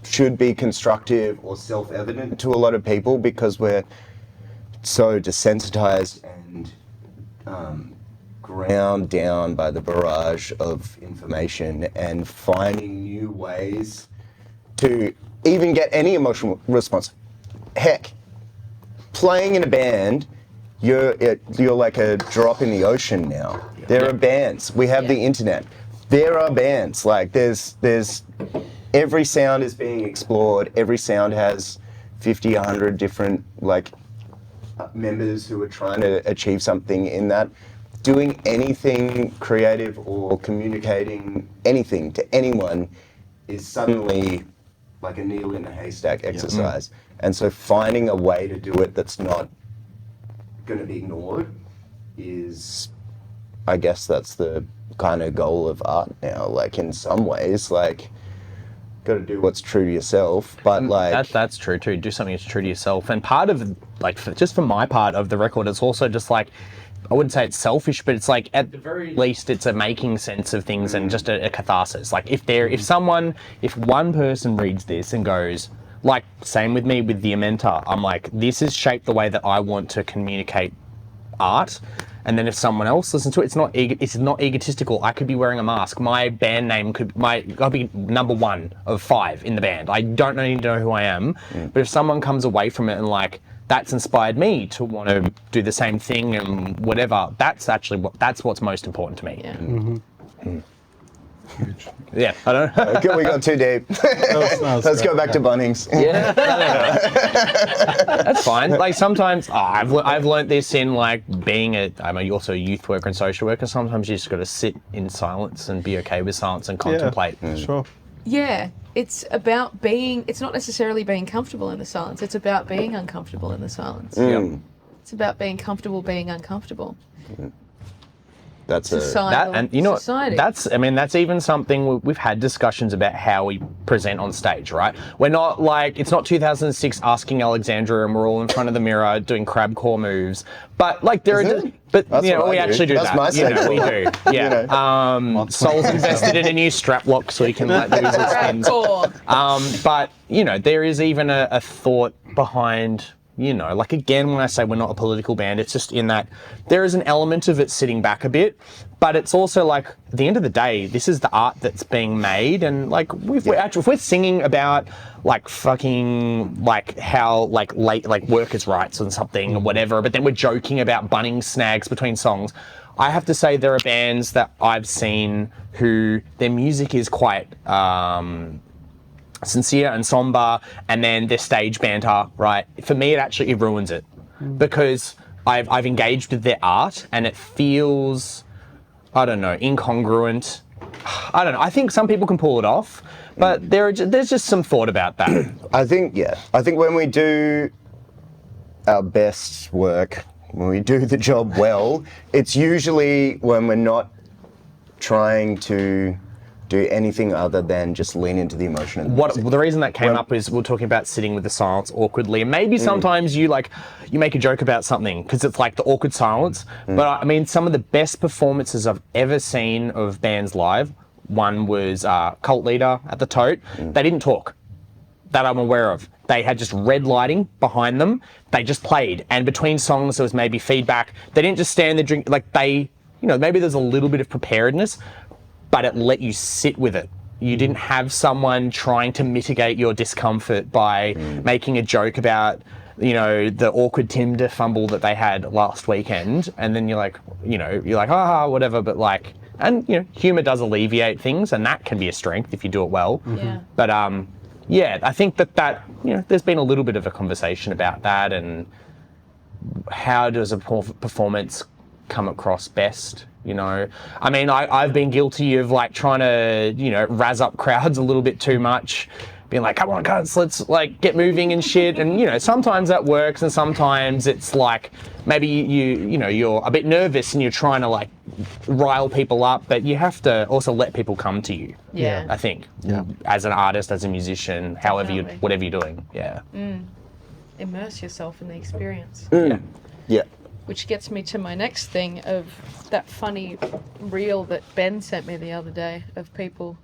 should be constructive or self-evident to a lot of people, because we're so desensitized and ground down by the barrage of information, and finding new ways to even get any emotional response. Heck, playing in a band, you're like a drop in the ocean now. There are bands. We have the internet. There are bands. Like there's every sound is being explored. Every sound has 50, 100 different like members who are trying to achieve something in that. Doing anything creative or communicating anything to anyone is suddenly like a needle in a haystack exercise. And so finding a way to do it that's not going to be ignored is, I guess that's the kind of goal of art now. Like in some ways, like, got to do what's true to yourself, but like... That's true too. Do something that's true to yourself. And part of, like, just for my part of the record, it's also just like, I wouldn't say it's selfish, but it's like, at the very least, it's a making sense of things and just a catharsis. Like if one person reads this and goes, like, same with me with the Amenta, I'm like, this is shaped the way that I want to communicate art. And then if someone else listens to it, it's not egotistical. I could be wearing a mask. My band name I'll be number 1 of 5 in the band. I don't need to know who I am. But if someone comes away from it and like, that's inspired me to want to do the same thing and whatever, that's what's most important to me. Yeah. Huge. Yeah, I don't know. Okay, we got too deep. Let's go back to Bunnings. Yeah, that's fine. Like sometimes I've learnt this in like I'm also a youth worker and social worker. Sometimes you just got to sit in silence and be okay with silence and contemplate. Sure. Yeah, it's about it's not necessarily being comfortable in the silence. It's about being uncomfortable in the silence. It's about being comfortable being uncomfortable. That's society. That's even something we've had discussions about how we present on stage, right? We're not like, it's not 2006 Asking Alexandra and we're all in front of the mirror doing crab core moves, but like we actually do that. We do. Yeah. Sol's invested in a new strap lock so he can like lose his skins. But there is even a thought behind. Like again, when I say we're not a political band, it's just in that there is an element of it sitting back a bit, but it's also like at the end of the day, this is the art that's being made, and like if we're singing about like fucking like how like late like workers' rights and something or whatever, but then we're joking about bunnings snags between songs. I have to say there are bands that I've seen who their music is quite sincere and somber, and then their stage banter, right? For me, it ruins it because I've engaged with their art and it feels, I don't know, incongruent. I don't know. I think some people can pull it off, but there's just some thought about that. I think when we do our best work, when we do the job well, it's usually when we're not trying to do anything other than just lean into the emotion. The reason that came up is we're talking about sitting with the silence awkwardly, and maybe sometimes you make a joke about something because it's like the awkward silence. But I mean, some of the best performances I've ever seen of bands live. One was Cult Leader at the Tote. They didn't talk, that I'm aware of. They had just red lighting behind them. They just played, and between songs there was maybe feedback. They didn't just stand there drink like maybe there's a little bit of preparedness, but it let you sit with it. You didn't have someone trying to mitigate your discomfort by making a joke about the awkward Tinder fumble that they had last weekend, and then you're like, whatever, but like, and humor does alleviate things, and that can be a strength if you do it well. Yeah. But I think that there's been a little bit of a conversation about that, and how does a performance come across best? I mean, I've been guilty of like trying to razz up crowds a little bit too much, being like, come on guys, let's like get moving and shit, and sometimes that works, and sometimes it's like maybe you're a bit nervous and you're trying to like rile people up, but you have to also let people come to you. Yeah. I think. Yeah. As an artist, as a musician, whatever you're doing. Yeah. Immerse yourself in the experience. Yeah. Which gets me to my next thing of that funny reel that Ben sent me the other day of people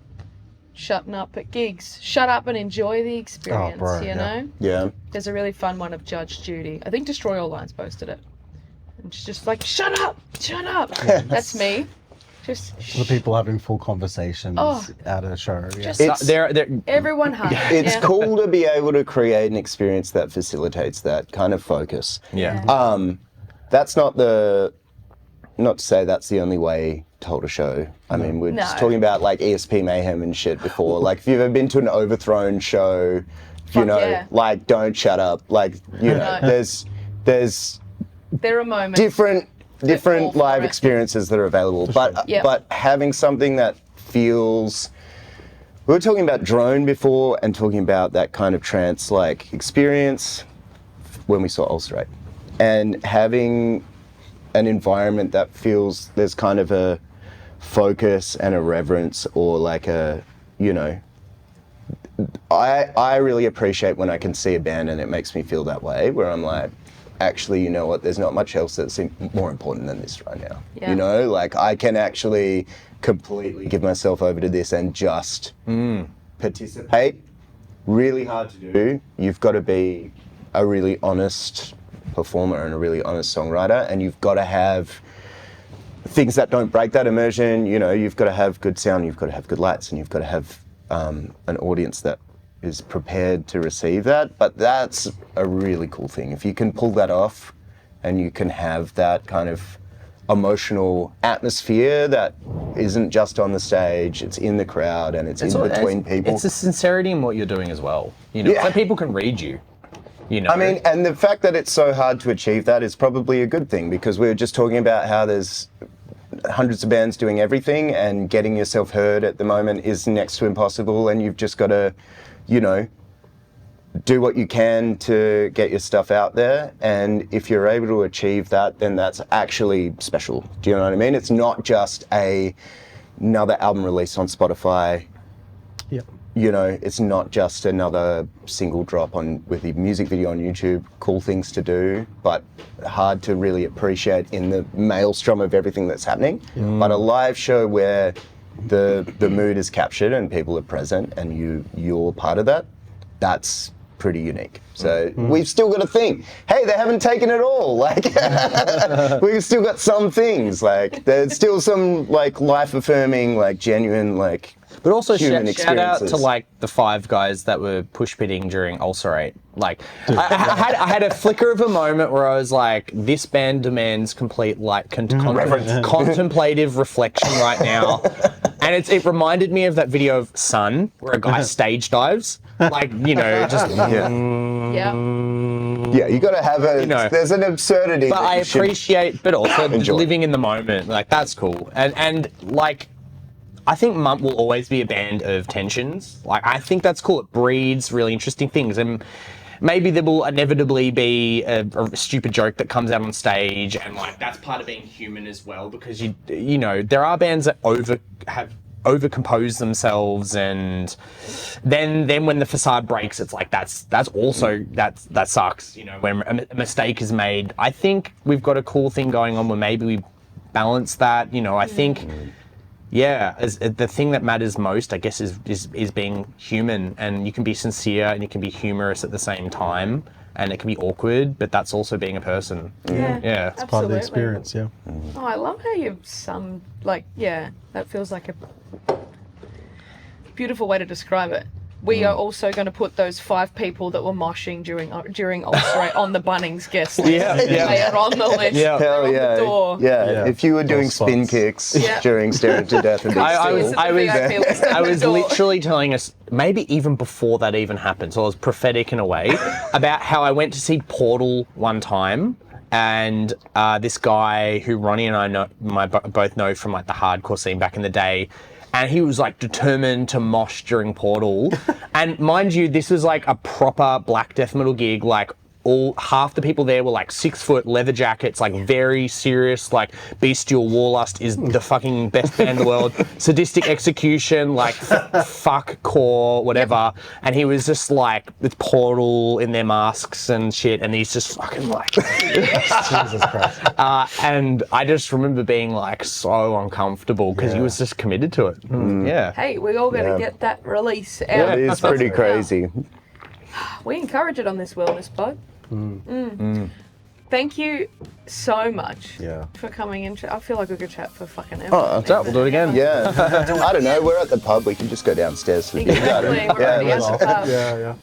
shutting up at gigs. Shut up and enjoy the experience, bro, you know? Yeah. There's a really fun one of Judge Judy. I think Destroy All Lines posted it. And she's just like, shut up. That's me. Just The people having full conversations at a show. Yeah. Just They're everyone hung. It's cool to be able to create an experience that facilitates that kind of focus. Yeah. That's not to say that's the only way to hold a show. I mean, we're just talking about like ESP Mayhem and shit before. Like, if you've ever been to an Overthrown show, like, don't shut up. Like, there's There are moments. different fall for live it. experiences that are available. But Yep. but having something that feels. We were talking about drone before and talking about that kind of trance like experience when we saw Ulcerate. And having an environment that feels there's kind of a focus and a reverence, or like a, I really appreciate when I can see a band and it makes me feel that way, where I'm like, actually, you know what, there's not much else that's more important than this right now. Yeah. Like I can actually completely give myself over to this and just participate. Really hard to do. You've got to be a really honest performer and a really honest songwriter, and you've got to have things that don't break that immersion. You've got to have good sound, you've got to have good lights, and you've got to have an audience that is prepared to receive that. But that's a really cool thing. If you can pull that off and you can have that kind of emotional atmosphere that isn't just on the stage, it's in the crowd and it's in between people. It's a sincerity in what you're doing as well. So people can read you. I mean, and the fact that it's so hard to achieve that is probably a good thing, because we were just talking about how there's hundreds of bands doing everything, and getting yourself heard at the moment is next to impossible, and you've just got to, do what you can to get your stuff out there. And if you're able to achieve that, then that's actually special. Do you know what I mean? It's not just another album release on Spotify. Yep. It's not just another single drop with a music video on YouTube. Cool things to do, but hard to really appreciate in the maelstrom of everything that's happening. But a live show where the mood is captured and people are present and you're part of that, that's pretty unique. So we've still got a thing. Hey, they haven't taken it all. Like, we've still got some things. Like, there's still some like life-affirming, like genuine, like. But also human shout out to experiences. like the 5 guys that were push pitting during Ulcerate. Like, I had a flicker of a moment where I was like, this band demands complete like contemplative reflection right now. And it reminded me of that video of Sun, where a guy stage dives. Like, just... Yeah. Yeah, you got to have there's an absurdity. But I appreciate, but also enjoy. living in the moment. Like, that's cool. And like, I think Munt will always be a band of tensions. Like, I think that's cool. It breeds really interesting things. And maybe there will inevitably be a stupid joke that comes out on stage, and like, that's part of being human as well, because there are bands that overcompose themselves, and then when the facade breaks, it's like that sucks. When a mistake is made. I think we've got a cool thing going on where maybe we balance that. I think. Yeah, the thing that matters most, I guess, is being human, and you can be sincere and you can be humorous at the same time, and it can be awkward, but that's also being a person. Yeah. It's part of the experience, yeah. Oh, I love how you've that feels like a beautiful way to describe it. we are also going to put those 5 people that were moshing during Ulster on the Bunnings guest list. Yeah. They are on the list. Yeah. They're Hell on yeah. the door. Yeah. If you were doing Those spin spots. kicks Yeah. during Staring to Death, and I This is the VIP list I on the was door. literally telling us, maybe even before that even happened, so I was prophetic in a way, about how I went to see Portal one time, and this guy who Ronnie and I both know from like the hardcore scene back in the day, and he was like determined to mosh during Portal. And mind you, this was like a proper black death metal gig, like half the people there were like 6 foot leather jackets, like very serious, like Bestial Warlust is the fucking best band in the world, Sadistic Execution, like fuck core, whatever. And he was just like with Portal in their masks and shit, and he's just fucking like Jesus Christ. and I just remember being like so uncomfortable because he was just committed to it. Yeah. Hey, we're all going to Yeah. get that release out. it is pretty crazy. We encourage it on this Wellness Pod. Thank you so much for coming in. I feel like we could chat for fucking ever. Oh, So we'll do it again. Yeah. I don't know. We're at the pub. We can just go downstairs for the beer garden. Exactly. We're already at the pub. Yeah.